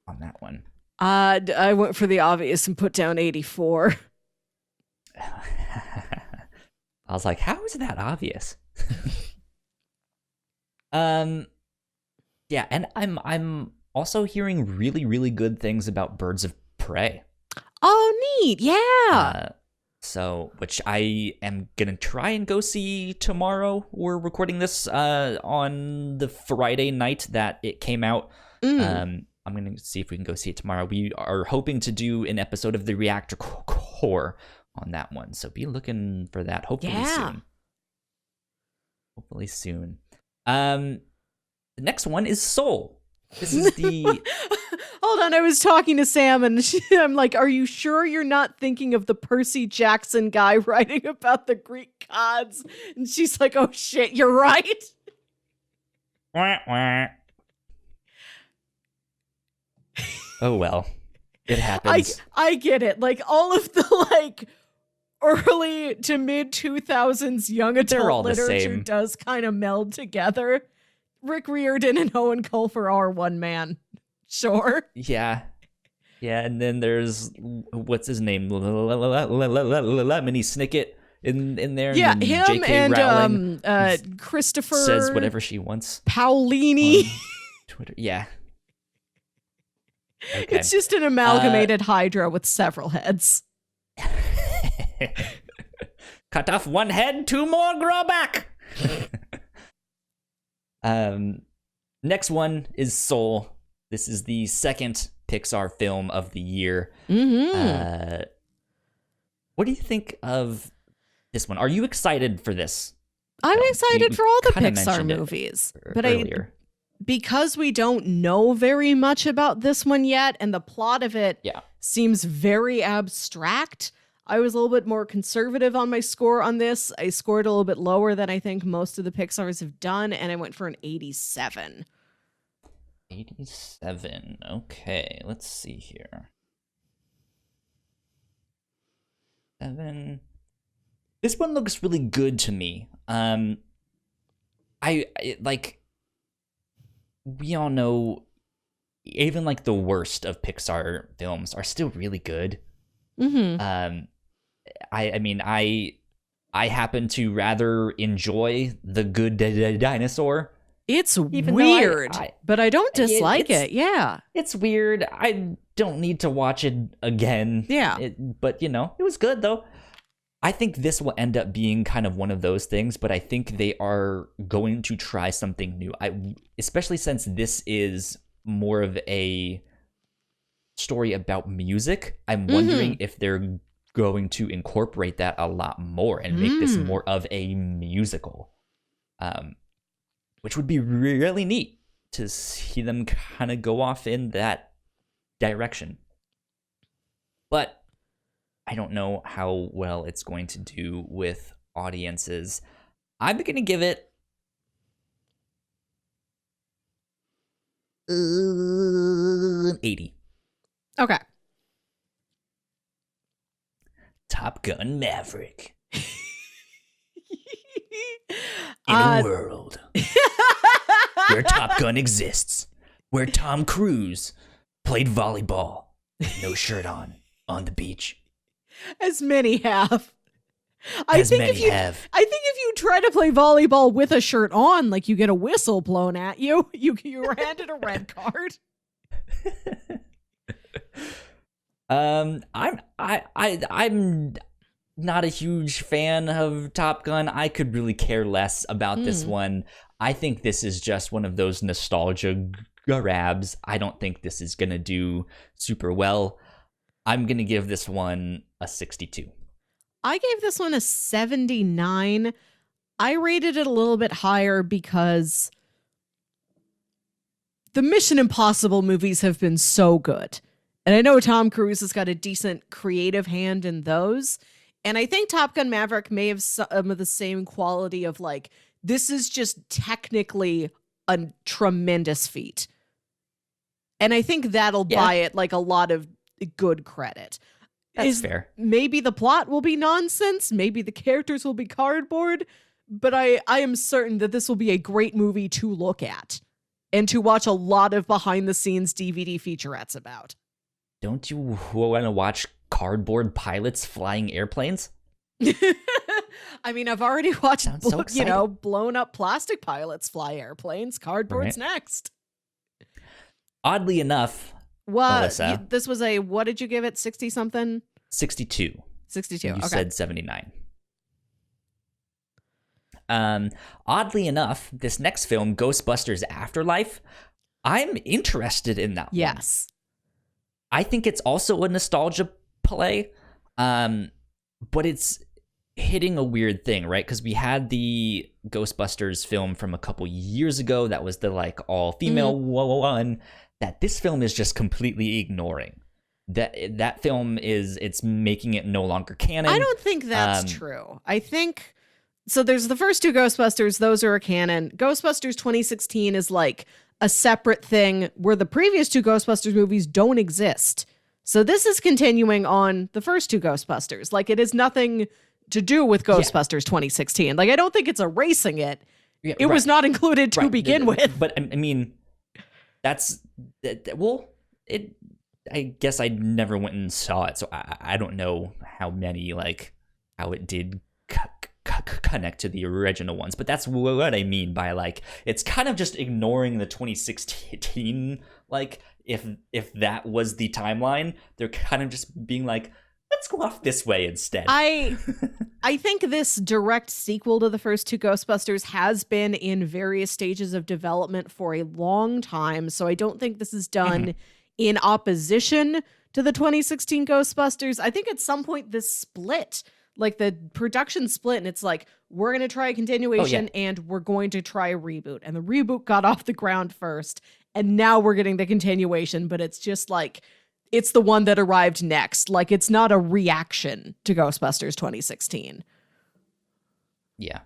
on that one. I went for the obvious and put down 84. I was like, how is that obvious? And I'm also hearing really, really good things about Birds of Prey. Oh, neat. Yeah. Which I am going to try and go see tomorrow. We're recording this on the Friday night that it came out. I'm going to see if we can go see it tomorrow. We are hoping to do an episode of the Reactor Core on that one. So be looking for that hopefully soon. The next one is Soul. This is the... Hold on, I was talking to Sam and I'm like, are you sure you're not thinking of the Percy Jackson guy writing about the Greek gods? And she's like, oh shit, you're right. Oh well, it happens. I get it. All of the early to mid 2000s young adult literature does kind of meld together. Rick Riordan and Owen Colfer are one man. Sure. Yeah, and then there's what's his name, Lemony Snicket in there. Yeah, and him J.K. Rowling Christopher says whatever she wants. Paolini. Twitter. Yeah. Okay. It's just an amalgamated Hydra with several heads. Cut off one head, two more grow back. Next one is Soul. This is the second Pixar film of the year. Mm-hmm. What do you think of this one? Are you excited for this? I'm excited for all the Pixar mentioned it movies, but earlier. Because we don't know very much about this one yet, and the plot of it seems very abstract, I was a little bit more conservative on my score on this. I scored a little bit lower than I think most of the Pixars have done, and I went for an 87. 87. Okay, let's see here. 7. This one looks really good to me. We all know even like the worst of Pixar films are still really good. Mm-hmm. I happen to rather enjoy The Good Dinosaur. It's weird, but I don't dislike it. Yeah. It's weird. I don't need to watch it again. Yeah. But, it was good, though. I think this will end up being kind of one of those things, but I think they are going to try something new. Especially since this is more of a story about music. I'm wondering if they're going to incorporate that a lot more and make this more of a musical. Which would be really neat to see them kind of go off in that direction. But I don't know how well it's going to do with audiences. I'm going to give it 80. Okay. Top Gun Maverick. In a world where Top Gun exists, where Tom Cruise played volleyball, no shirt on the beach. As many have. I think if you try to play volleyball with a shirt on, like you get a whistle blown at you, you were handed a red card. I'm not a huge fan of Top Gun. I could really care less about this one. I think this is just one of those nostalgia grabs. I don't think this is going to do super well. I'm going to give this one a 62. I gave this one a 79. I rated it a little bit higher because the Mission Impossible movies have been so good. And I know Tom Cruise has got a decent creative hand in those. And I think Top Gun Maverick may have some of the same quality of like, this is just technically a tremendous feat. And I think that'll buy it like a lot of good credit. That's fair. Maybe the plot will be nonsense. Maybe the characters will be cardboard. But I am certain that this will be a great movie to look at and to watch a lot of behind the scenes DVD featurettes about. Don't you want to watch cardboard pilots flying airplanes? I mean, I've already watched, so blown up plastic pilots fly airplanes. Cardboard's next. Oddly enough, Melissa, this was a, what did you give it? 60 something? 62. 62. You said 79. Oddly enough, this next film, Ghostbusters Afterlife, I'm interested in that one. Yes. I think it's also a nostalgia play, but it's hitting a weird thing, right? Because we had the Ghostbusters film from a couple years ago that was the like all-female one that this film is just completely ignoring. That film it's making it no longer canon. I don't think that's true. I think so. There's the first two Ghostbusters; those are a canon. Ghostbusters 2016 is like a separate thing where the previous two Ghostbusters movies don't exist. So this is continuing on the first two Ghostbusters. Like it has nothing to do with Ghostbusters 2016. Like I don't think it's erasing it. Yeah, it was not included to begin with. But I mean, I guess I never went and saw it, so I don't know how it did connect to the original ones. But that's what I mean by like it's kind of just ignoring the 2016 like if that was the timeline, they're kind of just being like, let's go off this way instead. I think this direct sequel to the first two Ghostbusters has been in various stages of development for a long time, so I don't think this is done in opposition to the 2016 Ghostbusters. I think at some point this split, like the production split, and it's like, we're going to try a continuation and we're going to try a reboot. And the reboot got off the ground first, and now we're getting the continuation, but it's just like, it's the one that arrived next. Like, it's not a reaction to Ghostbusters 2016. Yeah.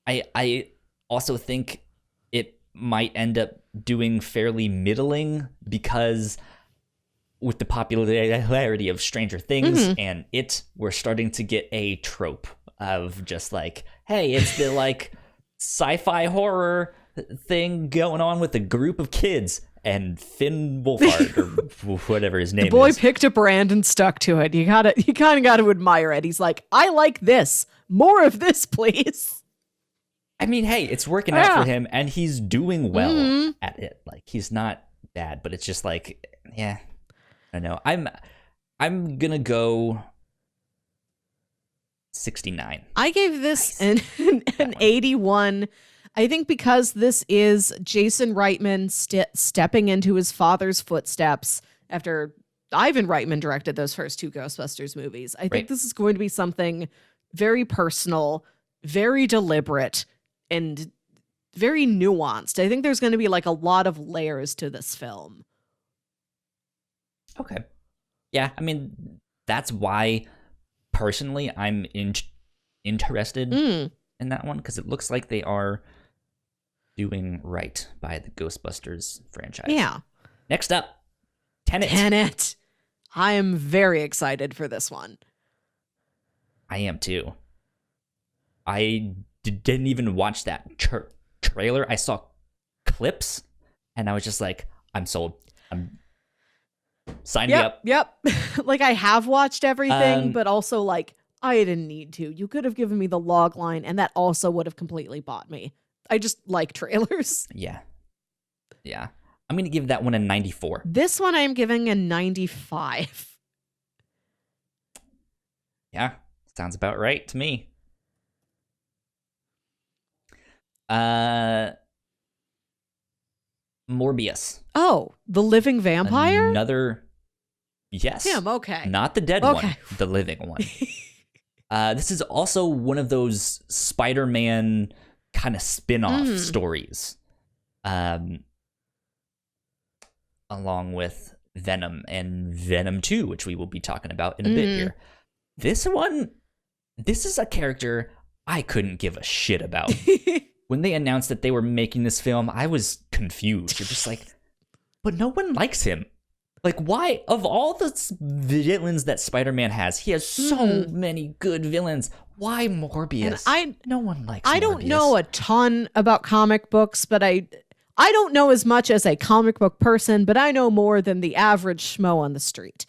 I also think it might end up doing fairly middling because with the popularity of Stranger Things and we're starting to get a trope of just like, hey, it's the like sci-fi horror thing going on with a group of kids. And Finn Wolfhard, or whatever his name is. The boy picked a brand and stuck to it. You kind of got to admire it. He's like, I like this. More of this, please. I mean, hey, it's working out for him, and he's doing well at it. Like, he's not bad, but it's just like, yeah, I don't know. I'm gonna go 69. I gave this an 81. I think because this is Jason Reitman stepping into his father's footsteps after Ivan Reitman directed those first two Ghostbusters movies. I think this is going to be something very personal, very deliberate, and very nuanced. I think there's going to be like a lot of layers to this film. Okay. Yeah, I mean, that's why personally I'm interested in that one, because it looks like they are doing right by the Ghostbusters franchise. Yeah. Next up, Tenet. Tenet. I am very excited for this one. I am too. I didn't even watch that trailer. I saw clips, and I was just like, I'm sold. Sign me up. Yep. Like, I have watched everything, but also, like, I didn't need to. You could have given me the log line, and that also would have completely bought me. I just like trailers. Yeah. I'm going to give that one a 94. This one I'm giving a 95. Yeah, sounds about right to me. Morbius. Oh, the living vampire? Yes. Him, okay. Not the dead one, the living one. This is also one of those Spider-Man kind of spin-off stories, along with Venom and Venom 2, which we will be talking about in a bit here. This is a character I couldn't give a shit about. When they announced that they were making this film, I was confused. You're just like, but no one likes him. Like, why? Of all the villains that Spider-Man has, he has so many good villains. Why Morbius? No one likes Morbius. I don't know a ton about comic books, but I don't know as much as a comic book person, but I know more than the average schmo on the street.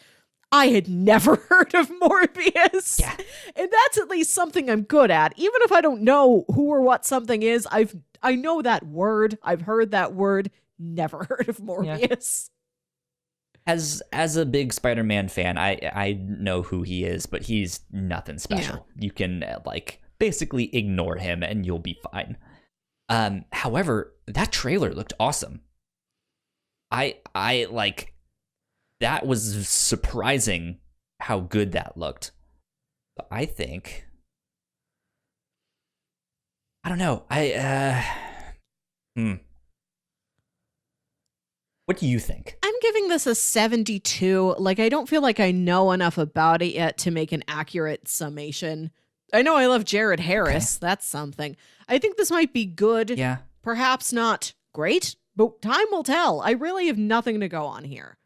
I had never heard of Morbius. Yeah. And that's at least something I'm good at. Even if I don't know who or what something is, I know that word. I've heard that word. Never heard of Morbius. Yeah. As a big Spider-Man fan, I know who he is, but he's nothing special. Yeah. You can like basically ignore him and you'll be fine. However, that trailer looked awesome. I like, that was surprising how good that looked. But I think, I don't know. What do you think? I'm giving this a 72. Like, I don't feel like I know enough about it yet to make an accurate summation. I know I love Jared Harris. Okay. That's something. I think this might be good. Yeah. Perhaps not great, but time will tell. I really have nothing to go on here.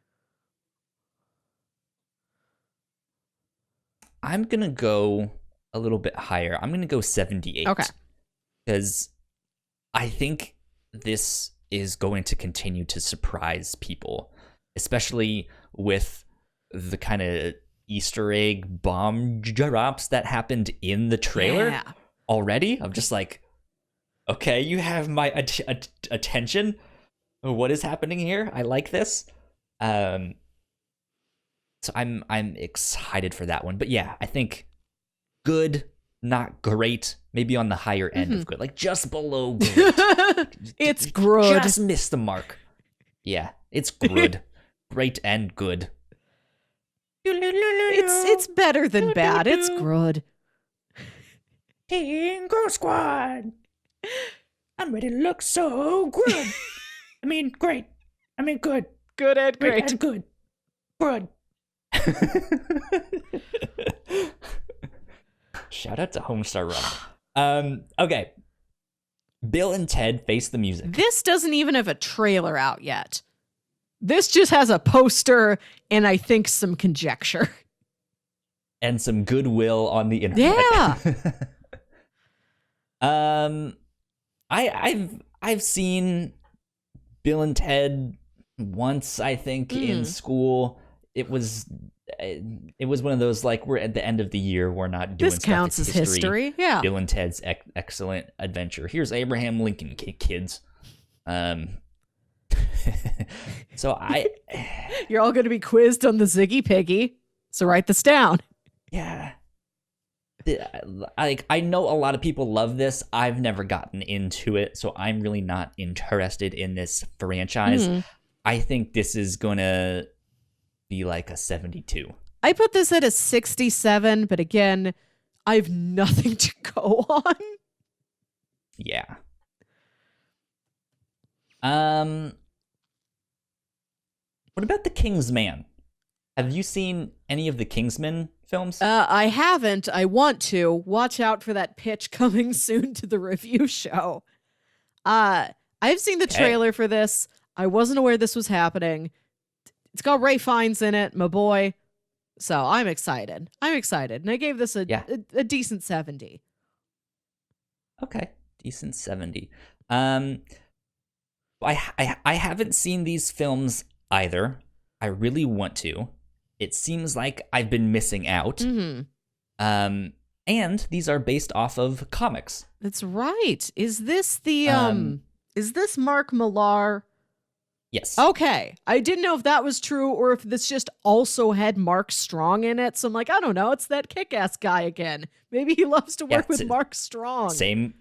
I'm going to go a little bit higher. I'm going to go 78. Okay. Because I think this is going to continue to surprise people, especially with the kind of Easter egg bomb drops that happened in the trailer already. I'm just like, okay, you have my attention, what is happening here? I like this. So I'm excited for that one. But yeah, I think good, not great, maybe on the higher end of good, like just below great. It's good. Just missed the mark. Yeah, it's good. Great and good. It's better than bad. It's good. Team Girl Squad. I'm ready to look so good. I mean, great. I mean, good. Good and great. And good. Good. Shout out to Homestar Run. Okay. Bill and Ted Face the Music. This doesn't even have a trailer out yet. This just has a poster and I think some conjecture. And some goodwill on the internet. Yeah. I've seen Bill and Ted once, I think, in school. It was one of those, like, we're at the end of the year, we're not doing this counts as history. Yeah. Bill and Ted's excellent adventure. Here's Abraham Lincoln, kids. So you're all going to be quizzed on the Ziggy Piggy, so write this down. Yeah. I know a lot of people love this. I've never gotten into it, so I'm really not interested in this franchise. I think this is gonna be like a 72. I put this at a 67, but again, I have nothing to go on. Yeah. What about The King's Man? Have you seen any of the Kingsman films? I haven't. I want to. Watch out for that pitch coming soon to the review show. I've seen the trailer for this. I wasn't aware this was happening. It's got Ray Fiennes in it, my boy. So I'm excited. And I gave this a decent 70. Okay, decent 70. I haven't seen these films either. I really want to. It seems like I've been missing out. And these are based off of comics. That's right. Is this the is this Mark Millar? Yes. Okay. I didn't know if that was true or if this just also had Mark Strong in it. So I'm like, I don't know. It's that kick-ass guy again. Maybe he loves to work with Mark Strong. Same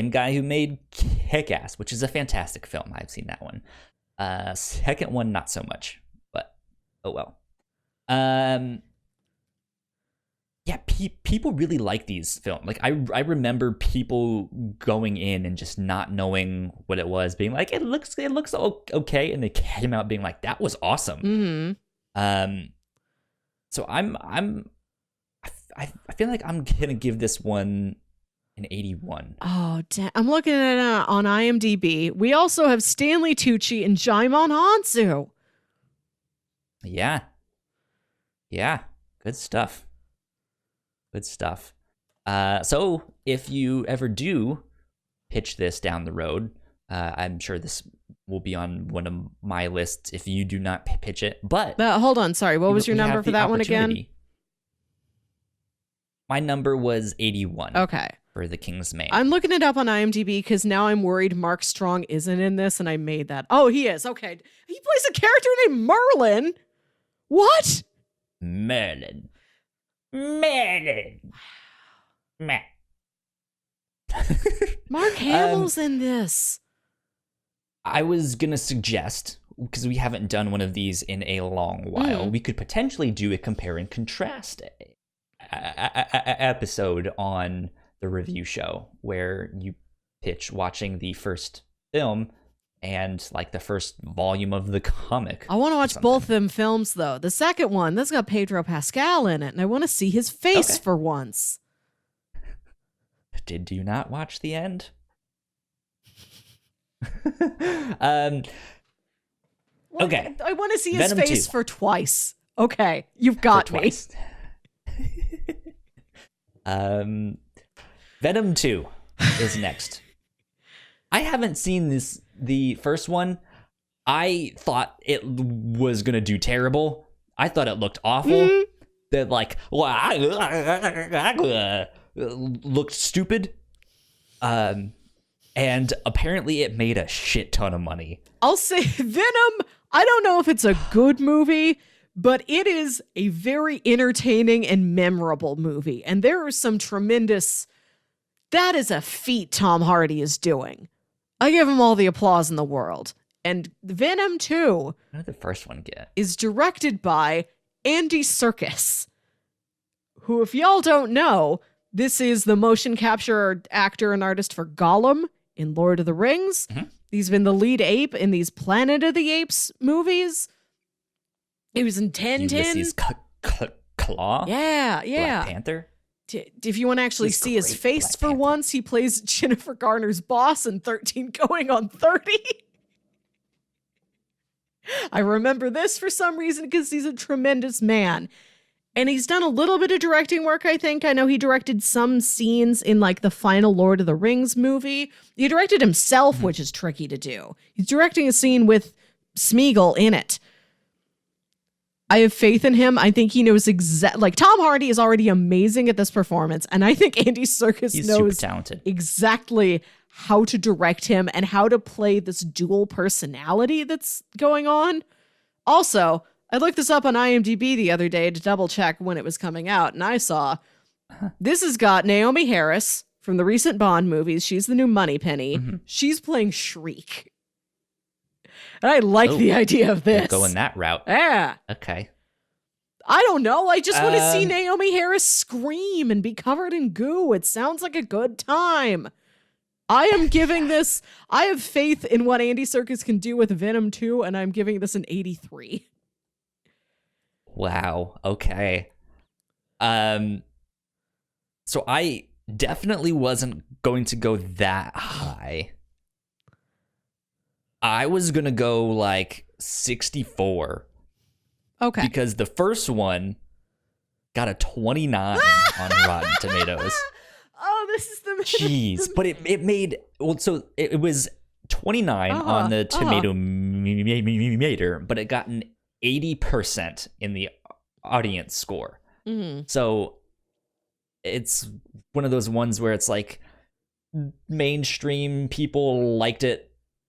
guy who made Kick-Ass, which is a fantastic film. I've seen that one. Second one, not so much, but oh well. Yeah, people really like these films. Like I remember people going in and just not knowing what it was, being like, it looks okay, and they came out being like, that was awesome. So I feel like I'm gonna give this one an 81. Oh, damn. I'm looking at it on IMDb. We also have Stanley Tucci and Djimon Hounsou. Yeah, good stuff. So if you ever do pitch this down the road, I'm sure this will be on one of my lists if you do not pitch it. But hold on, sorry. What was your number for that one again? My number was 81. Okay. For The King's Man. I'm looking it up on IMDb because now I'm worried Mark Strong isn't in this, and I made that. Oh, he is. Okay. He plays a character named Merlin. What? Merlin. Mark Hamill's in this. I was gonna suggest, because we haven't done one of these in a long while, we could potentially do a compare and contrast episode on the review show where you pitch watching the first film and like the first volume of the comic. I want to watch both them films though. The second one, that's got Pedro Pascal in it, and I want to see his face for once. Did you not watch the end? Okay. I want to see his face for twice. Okay, you've got me. Venom 2 is next. I haven't seen the first one. I thought it was gonna do terrible. I thought it looked awful. That like looked stupid. And apparently it made a shit ton of money. I'll say Venom, I don't know if it's a good movie, but it is a very entertaining and memorable movie. And there are some tremendous... That is a feat Tom Hardy is doing. I give him all the applause in the world. And Venom 2... How did the first one get? ...is directed by Andy Serkis, who, if y'all don't know, this is the motion capture actor and artist for Gollum in Lord of the Rings. Mm-hmm. He's been the lead ape in these Planet of the Apes movies. He was in Tintin. Ulysses Claw? Yeah. Black Panther? If you want to actually see his face for once, he plays Jennifer Garner's boss in 13 Going on 30. I remember this for some reason because he's a tremendous man. And he's done a little bit of directing work, I think. I know he directed some scenes in like the final Lord of the Rings movie. He directed himself, which is tricky to do. He's directing a scene with Smeagol in it. I have faith in him. I think he knows like Tom Hardy is already amazing at this performance. And I think Andy Serkis knows super talented. Exactly how to direct him and how to play this dual personality that's going on. Also, I looked this up on IMDb the other day to double check when it was coming out, and I saw this has got Naomi Harris from the recent Bond movies. She's the new Moneypenny. Mm-hmm. She's playing Shriek. And I like the idea of this. Going that route. Yeah. Okay. I don't know. I just want to see Naomi Harris scream and be covered in goo. It sounds like a good time. I am giving this, I have faith in what Andy Serkis can do with Venom 2, and I'm giving this an 83. Wow. Okay. So I definitely wasn't going to go that high. I was going to go like 64. Okay. Because the first one got a 29 on Rotten Tomatoes. Oh, this is the... Jeez. But it made... Well, so it was 29 on the tomato meter, but it got an 80% in the audience score. Mm-hmm. So it's one of those ones where it's like mainstream people liked it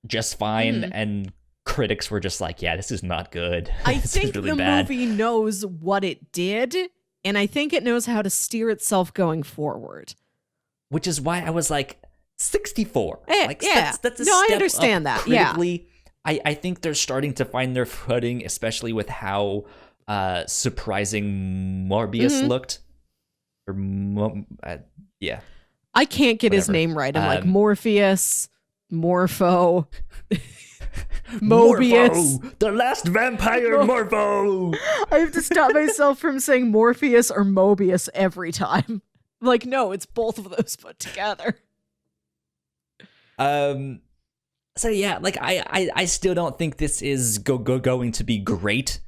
just fine, and critics were just like, yeah, this is not good. I think really the movie knows what it did, and I think it knows how to steer itself going forward. Which is why I was like 64. Like, yeah. That's a no, step I understand up that. critically. Yeah. I think they're starting to find their footing, especially with how surprising Morbius looked. Or yeah. I can't get his name right. I'm like Morpheus, Morpho, Mobius. Morpho, the last vampire Morpho. I have to stop myself from saying Morpheus or Mobius every time. Like, no, it's both of those put together. So yeah, like I still don't think this is going to be great.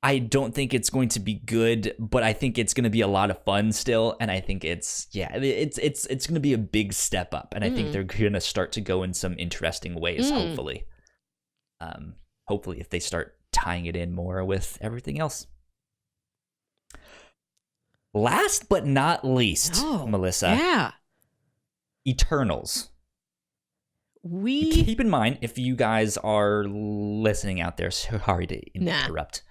I don't think it's going to be good, but I think it's going to be a lot of fun still, and I think it's going to be a big step up, and I think they're going to start to go in some interesting ways. Hopefully, if they start tying it in more with everything else. Last but not least, Melissa. Yeah. Eternals. Keep in mind, if you guys are listening out there, sorry to interrupt,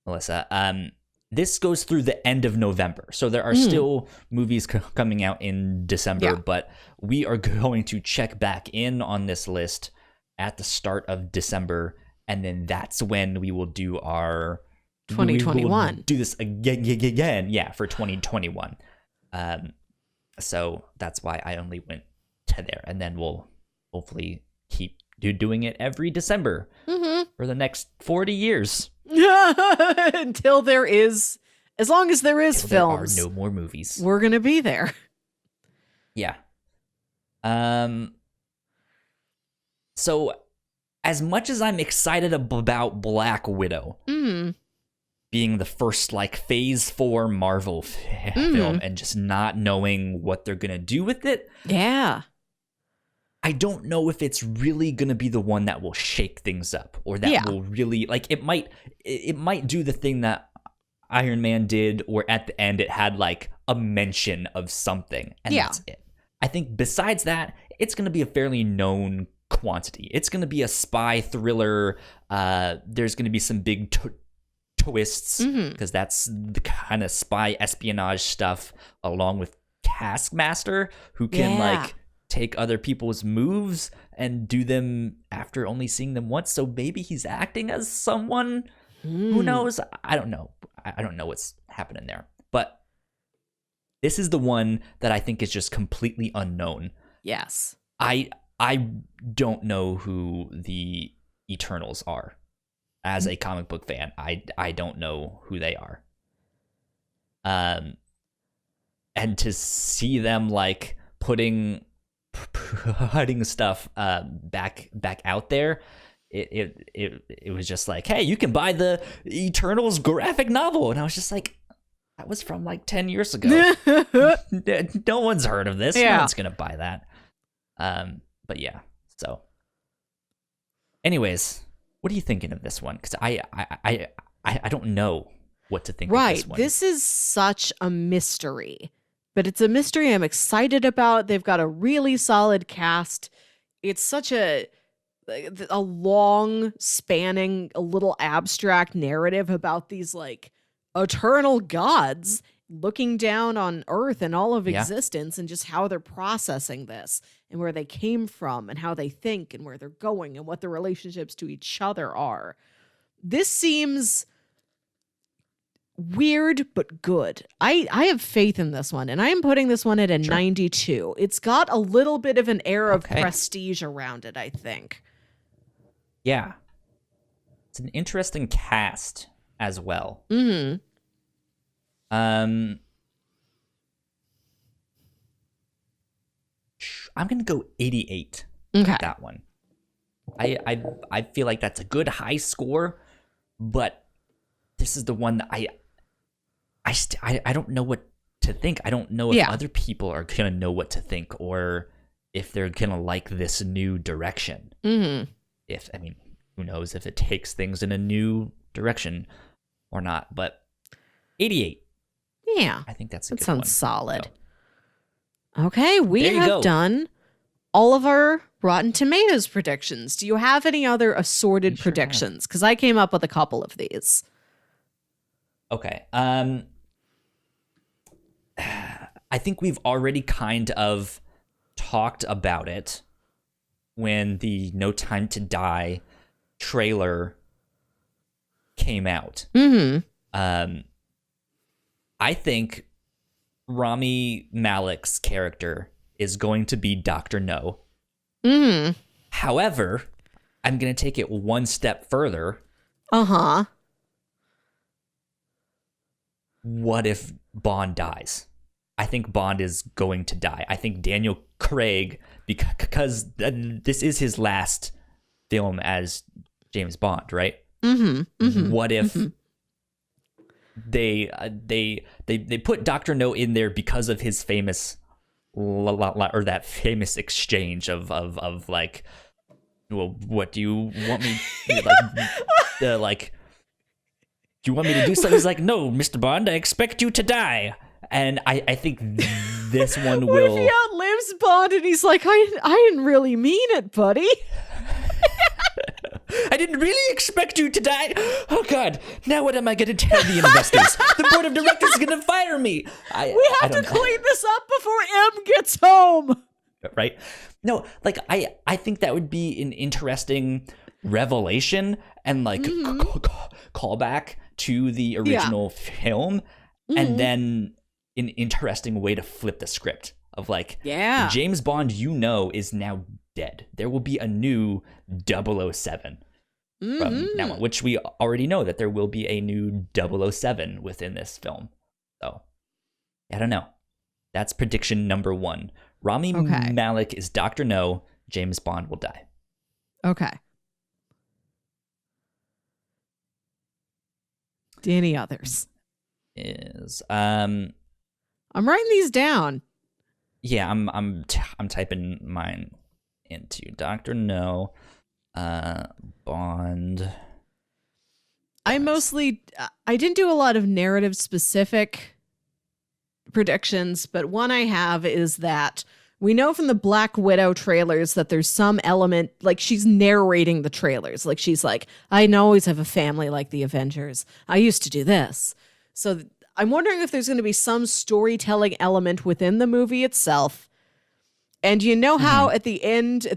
Melissa. This goes through the end of November, so there are still movies coming out in December, but we are going to check back in on this list at the start of December, and then that's when we will do our 2021. Do this again, for 2021. So that's why I only went to there, and then we'll hopefully keep doing it every December for the next 40 years. Until there is, as long as there is films, there are no more movies. We're gonna be there. Yeah. So, as much as I'm excited about Black Widow being the first like Phase 4 Marvel film, and just not knowing what they're gonna do with it, I don't know if it's really going to be the one that will shake things up, or that will really, like, it might do the thing that Iron Man did, where at the end it had like a mention of something, and that's it. I think besides that, it's going to be a fairly known quantity. It's going to be a spy thriller. There's going to be some big twists because that's the kind of spy espionage stuff, along with Taskmaster, who can like take other people's moves and do them after only seeing them once. So maybe he's acting as someone. Who knows? I don't know. I don't know what's happening there. But this is the one that I think is just completely unknown. Yes. I don't know who the Eternals are. As a comic book fan, I don't know who they are. And to see them like putting stuff back out there, it was just like, hey, you can buy the Eternals graphic novel, and I was just like, that was from like 10 years ago. No one's heard of this. No one's gonna buy that. But yeah. So, anyways, what are you thinking of this one? Because I don't know what to think of this one. This is such a mystery, but it's a mystery I'm excited about. They've got a really solid cast. It's such a long spanning, a little abstract narrative about these like eternal gods looking down on Earth and all of existence, and just how they're processing this and where they came from and how they think and where they're going and what their relationships to each other are. This seems weird but good. I have faith in this one, and I am putting this one at a 92. It's got a little bit of an air of prestige around it, I think. Yeah. It's an interesting cast as well. I'm gonna go 88 with that one. I feel like that's a good high score, but this is the one that I don't know what to think. I don't know if other people are gonna know what to think, or if they're gonna like this new direction. Who knows if it takes things in a new direction or not? But 88. Yeah, I think that's a good sounds one. solid. Okay, we have done all of our Rotten Tomatoes predictions. Do you have any other assorted predictions? Because I came up with a couple of these. Okay. I think we've already kind of talked about it when the No Time to Die trailer came out. I think Rami Malek's character is going to be Dr. No. However, I'm going to take it one step further. What if Bond dies? I think Bond is going to die. I think Daniel Craig, because this is his last film as James Bond, right? What if they put Dr. No in there because of his famous or that famous exchange of like, well, what do you want me like do you want me to do something? He's like, no, Mr. Bond, I expect you to die. And I think this one will. What if he outlives Bond and he's like, I didn't really mean it, buddy. I didn't really expect you to die. Oh, God. Now what am I going to tell the investors? The board of directors is going to fire me. We have to clean this up before M gets home. Right? No, like, I think that would be an interesting revelation and, like, callback to the original film. And then an interesting way to flip the script of, like, James Bond, is now dead. There will be a new 007 from now on, which we already know that there will be a new 007 within this film. So, I don't know. That's prediction number 1. Rami Malek is Dr. No. James Bond will die. Okay. Any others? I'm writing these down. Yeah, I'm typing mine into Dr. No, Bond. I didn't do a lot of narrative specific predictions, but one I have is that We know from the Black Widow trailers that there's some element, like she's narrating the trailers. Like she's like, I always have a family like the Avengers. I used to do this. So I'm wondering if there's going to be some storytelling element within the movie itself. And you know how at the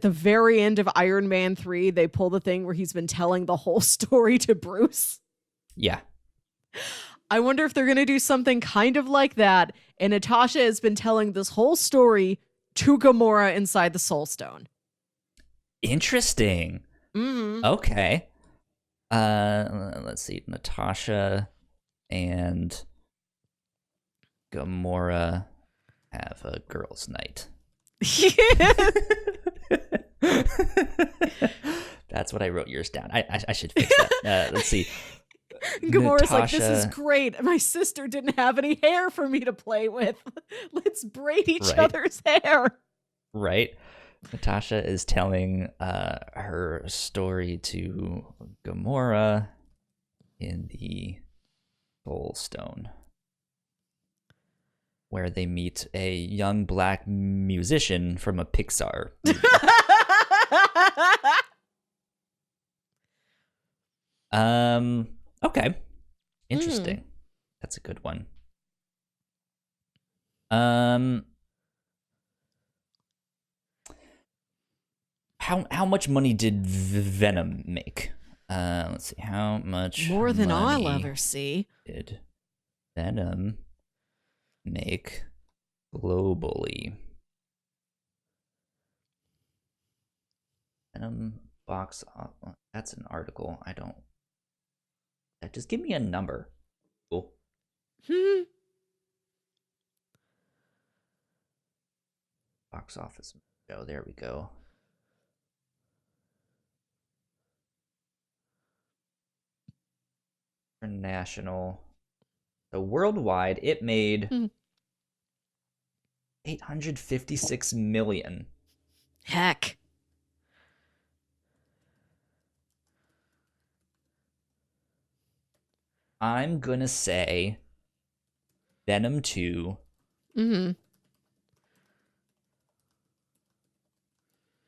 very end of Iron Man 3, they pull the thing where he's been telling the whole story to Bruce? Yeah. I wonder if they're going to do something kind of like that. And Natasha has been telling this whole story to Gamora inside the Soul Stone. Interesting. Mm-hmm. Okay. Let's see. Natasha and Gamora have a girls' night. That's what I wrote yours down. I should fix that. Let's see. Gamora's like, this is great. My sister didn't have any hair for me to play with. Let's braid each other's hair. Right. Natasha is telling her story to Gamora in the Soul Stone, where they meet a young black musician from a Pixar movie. Okay. Interesting. That's a good one. How much money did Venom make? Let's see. How much more than money I'll ever see did Venom make globally? Venom box office. That's an article. I don't. Just give me a number. Cool. Box office. Oh, there we go. International. So worldwide, it made 856 million. Heck. I'm gonna say Venom 2.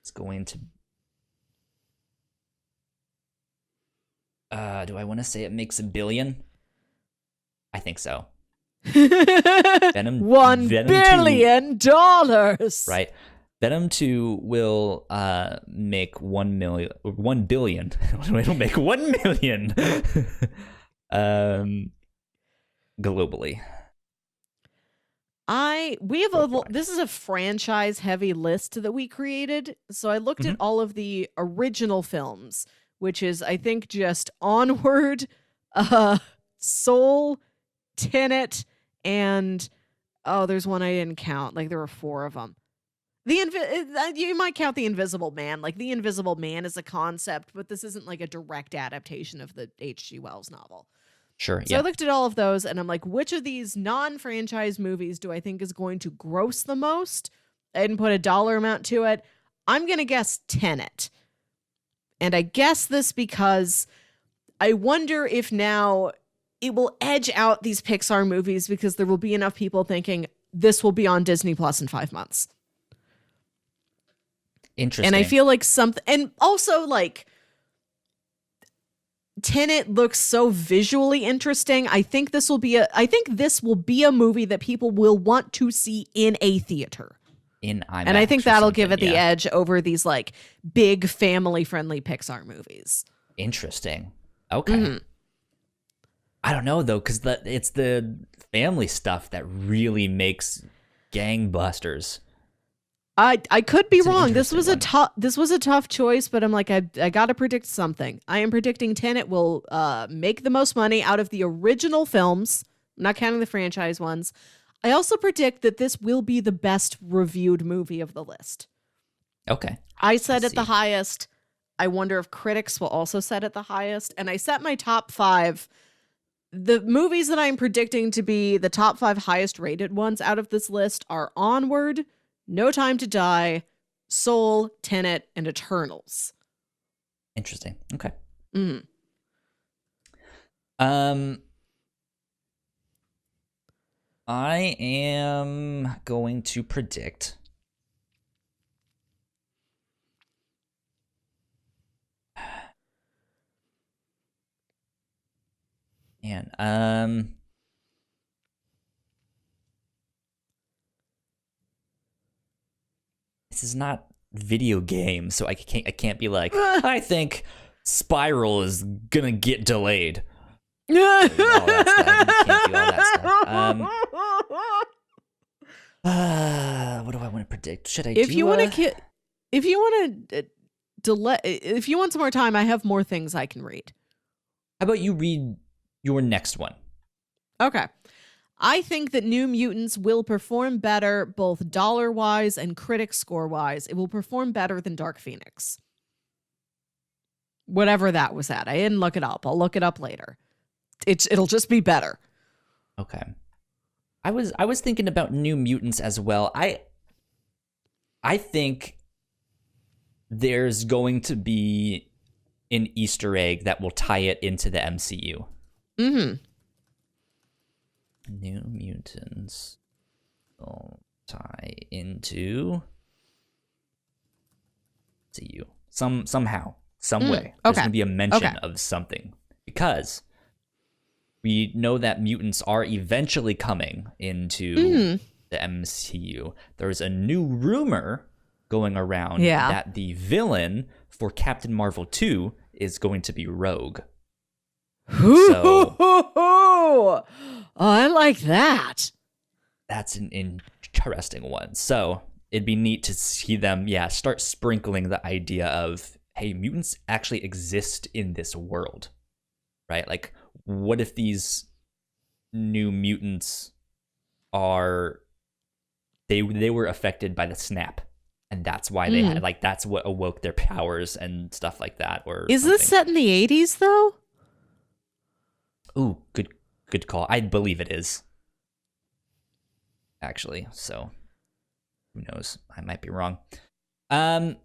It's going to. Do I want to say it makes $1 billion? I think so. $1 billion. Right. Venom 2 will make 1 billion. It'll make 1 million globally. This is a franchise heavy list that we created. So I looked at all of the original films, which is I think just Onward, Soul, Tenet, and there's one I didn't count. Like there were 4 of them. You might count The Invisible Man. Like The Invisible Man is a concept, but this isn't like a direct adaptation of the H.G. Wells novel. Sure. So I looked at all of those and I'm like, which of these non-franchise movies do I think is going to gross the most? I didn't put a dollar amount to it. I'm going to guess Tenet. And I guess this because I wonder if now it will edge out these Pixar movies because there will be enough people thinking this will be on Disney Plus in 5 months. Interesting. And I feel like and also like Tenet looks so visually interesting. I think this will be a movie that people will want to see in a theater. In IMAX, and I think that'll give it the edge over these like big family friendly Pixar movies. Interesting. Okay. I don't know though, because it's the family stuff that really makes gangbusters. I could be wrong. This was a tough choice, but I'm like, I got to predict something. I am predicting Tenet will make the most money out of the original films, not counting the franchise ones. I also predict that this will be the best reviewed movie of the list. Okay. I said it the highest. I wonder if critics will also set it the highest. And I set my top 5. The movies that I'm predicting to be the top 5 highest rated ones out of this list are Onward, No Time to Die, Soul, Tenet, and Eternals. Interesting. Okay. I am going to predict And this is not video game, so I can't be like, I think Spiral is gonna get delayed. All that stuff. You can't do all that stuff. What do I want to predict? Should I? If you want to delay, if you want some more time, I have more things I can read. How about you read your next one? Okay. I think that New Mutants will perform better, both dollar-wise and critic score-wise. It will perform better than Dark Phoenix. Whatever that was at. I didn't look it up. I'll look it up later. It'll just be better. Okay. I was thinking about New Mutants as well. I think there's going to be an Easter egg that will tie it into the MCU. Mm-hmm. New Mutants will tie into MCU somehow, some way. There's going to be a mention of something, because we know that mutants are eventually coming into the MCU. There's a new rumor going around that the villain for Captain Marvel 2 is going to be Rogue. So, oh, I like that. That's an interesting one. So it'd be neat to see them, start sprinkling the idea of, hey, mutants actually exist in this world, right? Like, what if these new mutants they were affected by the snap, and that's why they had, like, that's what awoke their powers and stuff like that? Or is this set in the 80s though? Ooh, good call. I believe it is, actually. So who knows? I might be wrong. How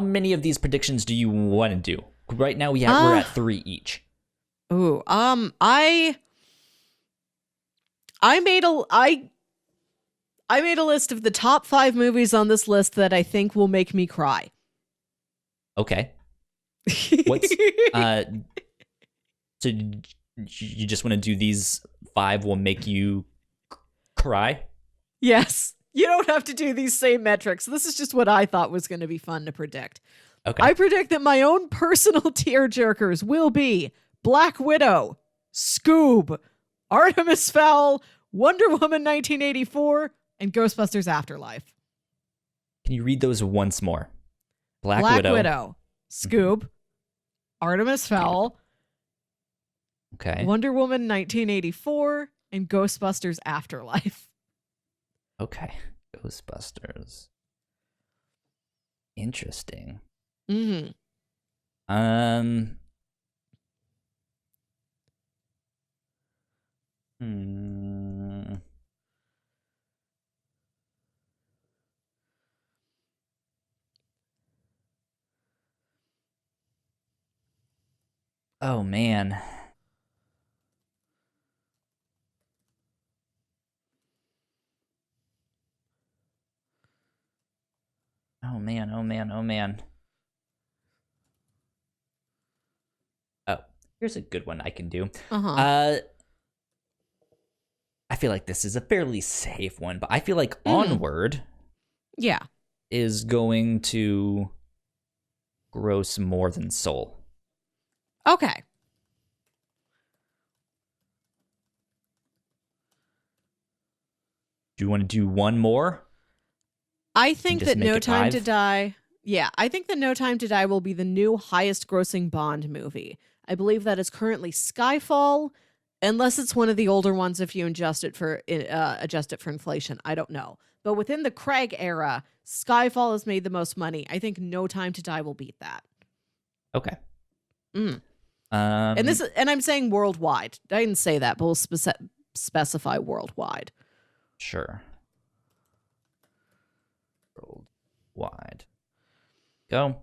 many of these predictions do you want to do? Right now we're at 3 each. Ooh, I made a list of the top 5 movies on this list that I think will make me cry. Okay. What's so you just want to do these 5 will make you cry? Yes. You don't have to do these same metrics. This is just what I thought was going to be fun to predict. Okay. I predict that my own personal tearjerkers will be Black Widow, Scoob, Artemis Fowl, Wonder Woman 1984, and Ghostbusters Afterlife. Can you read those once more? Black Widow, Scoob, Artemis Fowl, okay, Wonder Woman 1984, and Ghostbusters Afterlife. Okay, Ghostbusters. Interesting. Mm-hmm. Oh, man. Oh, man, oh, man, oh, man. Oh, here's a good one I can do. I feel like this is a fairly safe one, but I feel like Onward is going to gross more than Soul. Okay. Do you want to do one more? I think that No Time to Die. Yeah, I think that No Time to Die will be the new highest grossing Bond movie. I believe that is currently Skyfall, unless it's one of the older ones if you adjust it for inflation. I don't know. But within the Craig era, Skyfall has made the most money. I think No Time to Die will beat that. Okay. And I'm saying worldwide. I didn't say that, but we'll specify worldwide. Sure. Worldwide. Go.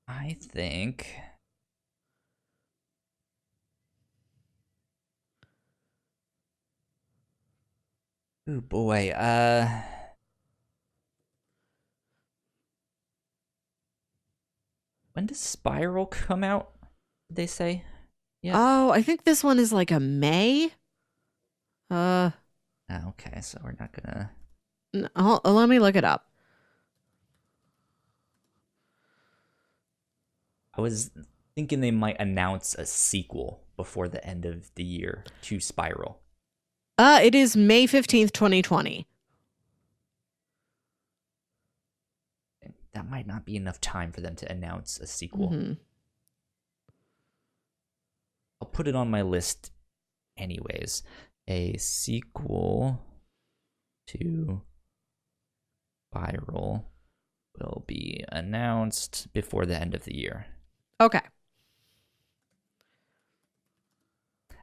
I think Oh boy. When does Spiral come out? Did they say? Yeah. Oh, I think this one is like a May. Okay, so we're not gonna. Let me look it up. I was thinking they might announce a sequel before the end of the year to Spiral. It is May 15th, 2020. That might not be enough time for them to announce a sequel. Mm-hmm. I'll put it on my list anyways. A sequel to Spiral will be announced before the end of the year. Okay.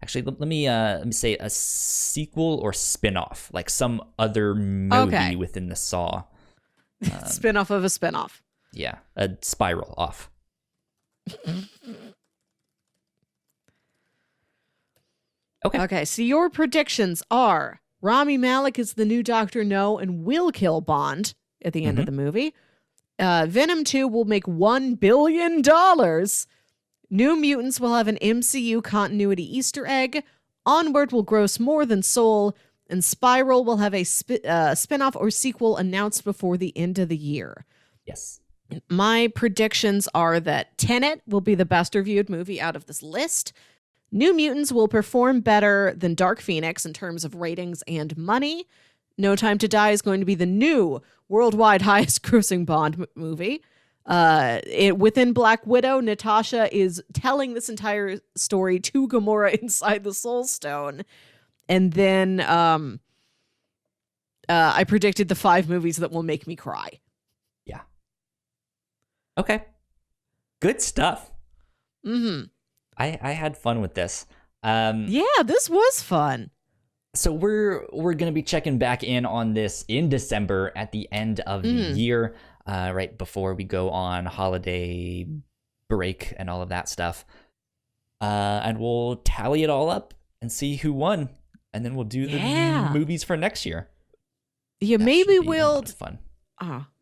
Actually, let me say a sequel or spin-off, like some other movie within the Saw. Spin-off of a spin-off. Yeah, a Spiral off. Okay, so your predictions are Rami Malek is the new Dr. No and will kill Bond at the end of the movie. Venom 2 will make $1 billion. New Mutants will have an MCU continuity Easter egg. Onward will gross more than Soul. And Spiral will have a spin-off or sequel announced before the end of the year. Yes. My predictions are that Tenet will be the best reviewed movie out of this list. New Mutants will perform better than Dark Phoenix in terms of ratings and money. No Time to Die is going to be the new worldwide highest grossing Bond movie. Within Black Widow, Natasha is telling this entire story to Gamora inside the Soul Stone. And then I predicted the 5 movies that will make me cry. Yeah. Okay. Good stuff. Mm-hmm. I had fun with this. Yeah, this was fun. So we're going to be checking back in on this in December at the end of the year, right before we go on holiday break and all of that stuff. And we'll tally it all up and see who won. And then we'll do the movies for next year. Yeah, that maybe we'll fun.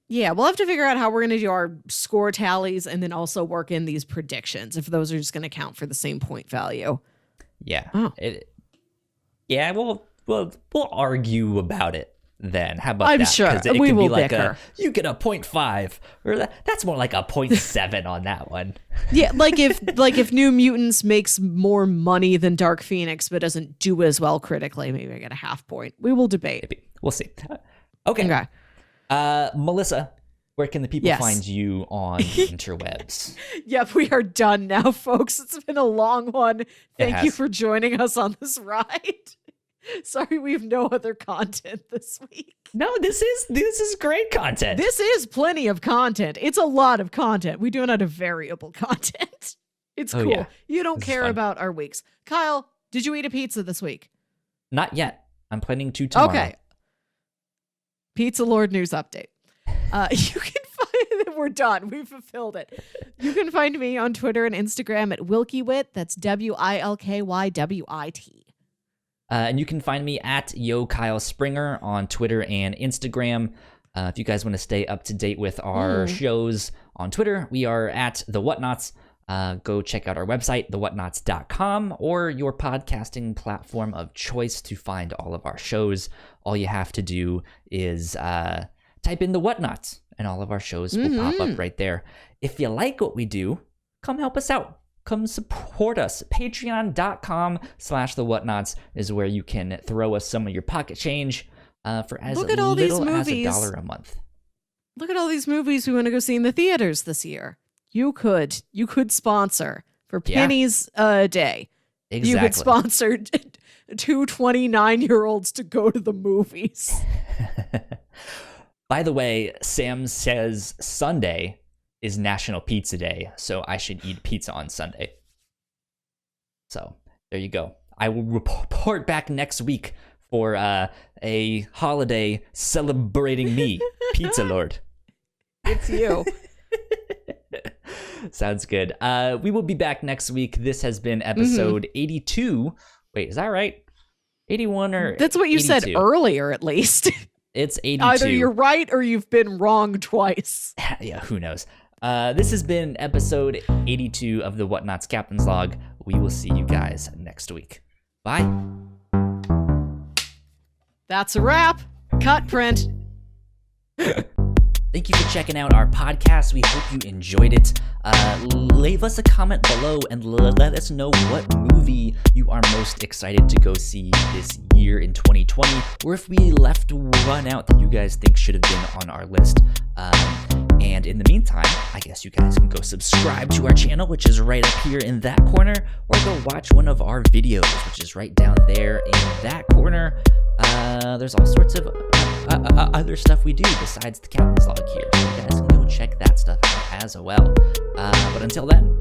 Yeah, we'll have to figure out how we're going to do our score tallies and then also work in these predictions if those are just going to count for the same point value. Yeah. We'll argue about it then. How about that? I'm that? sure it we could will be like bicker. You get a 0.5 or that's more like a 0.7 on that one. Yeah, like if New Mutants makes more money than Dark Phoenix but doesn't do as well critically, maybe I get a half point. We will debate. Maybe. We'll see. Okay. Melissa, where can the people find you on the interwebs? Yep, we are done now, folks. It's been a long one. Thank you for joining us on this ride. Sorry, we have no other content this week. No, this is great content. This is plenty of content. It's a lot of content. We do not have variable content. It's cool. Yeah. You don't care about our weeks. Kyle, did you eat a pizza this week? Not yet. I'm planning to tomorrow. Okay. Pizza Lord news update. You can find we're done. We fulfilled it. You can find me on Twitter and Instagram at WilkyWit. That's WILKYWIT. And you can find me at Kyle Springer on Twitter and Instagram. If you guys want to stay up to date with our shows on Twitter, we are at The Whatnauts. Go check out our website, thewhatnauts.com, or your podcasting platform of choice to find all of our shows. All you have to do is type in The Whatnauts, and all of our shows will pop up right there. If you like what we do, come help us out. Come support us. Patreon.com/thewhatnauts is where you can throw us some of your pocket change for as little as $1 a month. Look at all these movies we want to go see in the theaters this year. You could sponsor for pennies a day. Exactly. You could sponsor 2 29-year-olds to go to the movies. By the way, Sam says Sunday is National Pizza Day, so I should eat pizza on Sunday. So there you go. I will report back next week for a holiday celebrating me, Pizza Lord. It's you. Sounds good. We will be back next week. This has been episode 82. Wait, is that right? 81 or That's what you 82. said earlier, at least. It's 82. Either you're right or you've been wrong twice. Yeah, who knows? This has been episode 82 of the Whatnauts Captain's Log. We will see you guys next week. Bye. That's a wrap. Cut print. Thank you for checking out our podcast. We hope you enjoyed it. Leave us a comment below and let us know what movie you are most excited to go see this year in 2020, or if we left one out that you guys think should have been on our list. And in the meantime, I guess you guys can go subscribe to our channel, which is right up here in that corner, or go watch one of our videos, which is right down there in that corner. There's all sorts of other stuff we do besides the Captain's Log here, so you guys can go check that stuff out as well. But until then,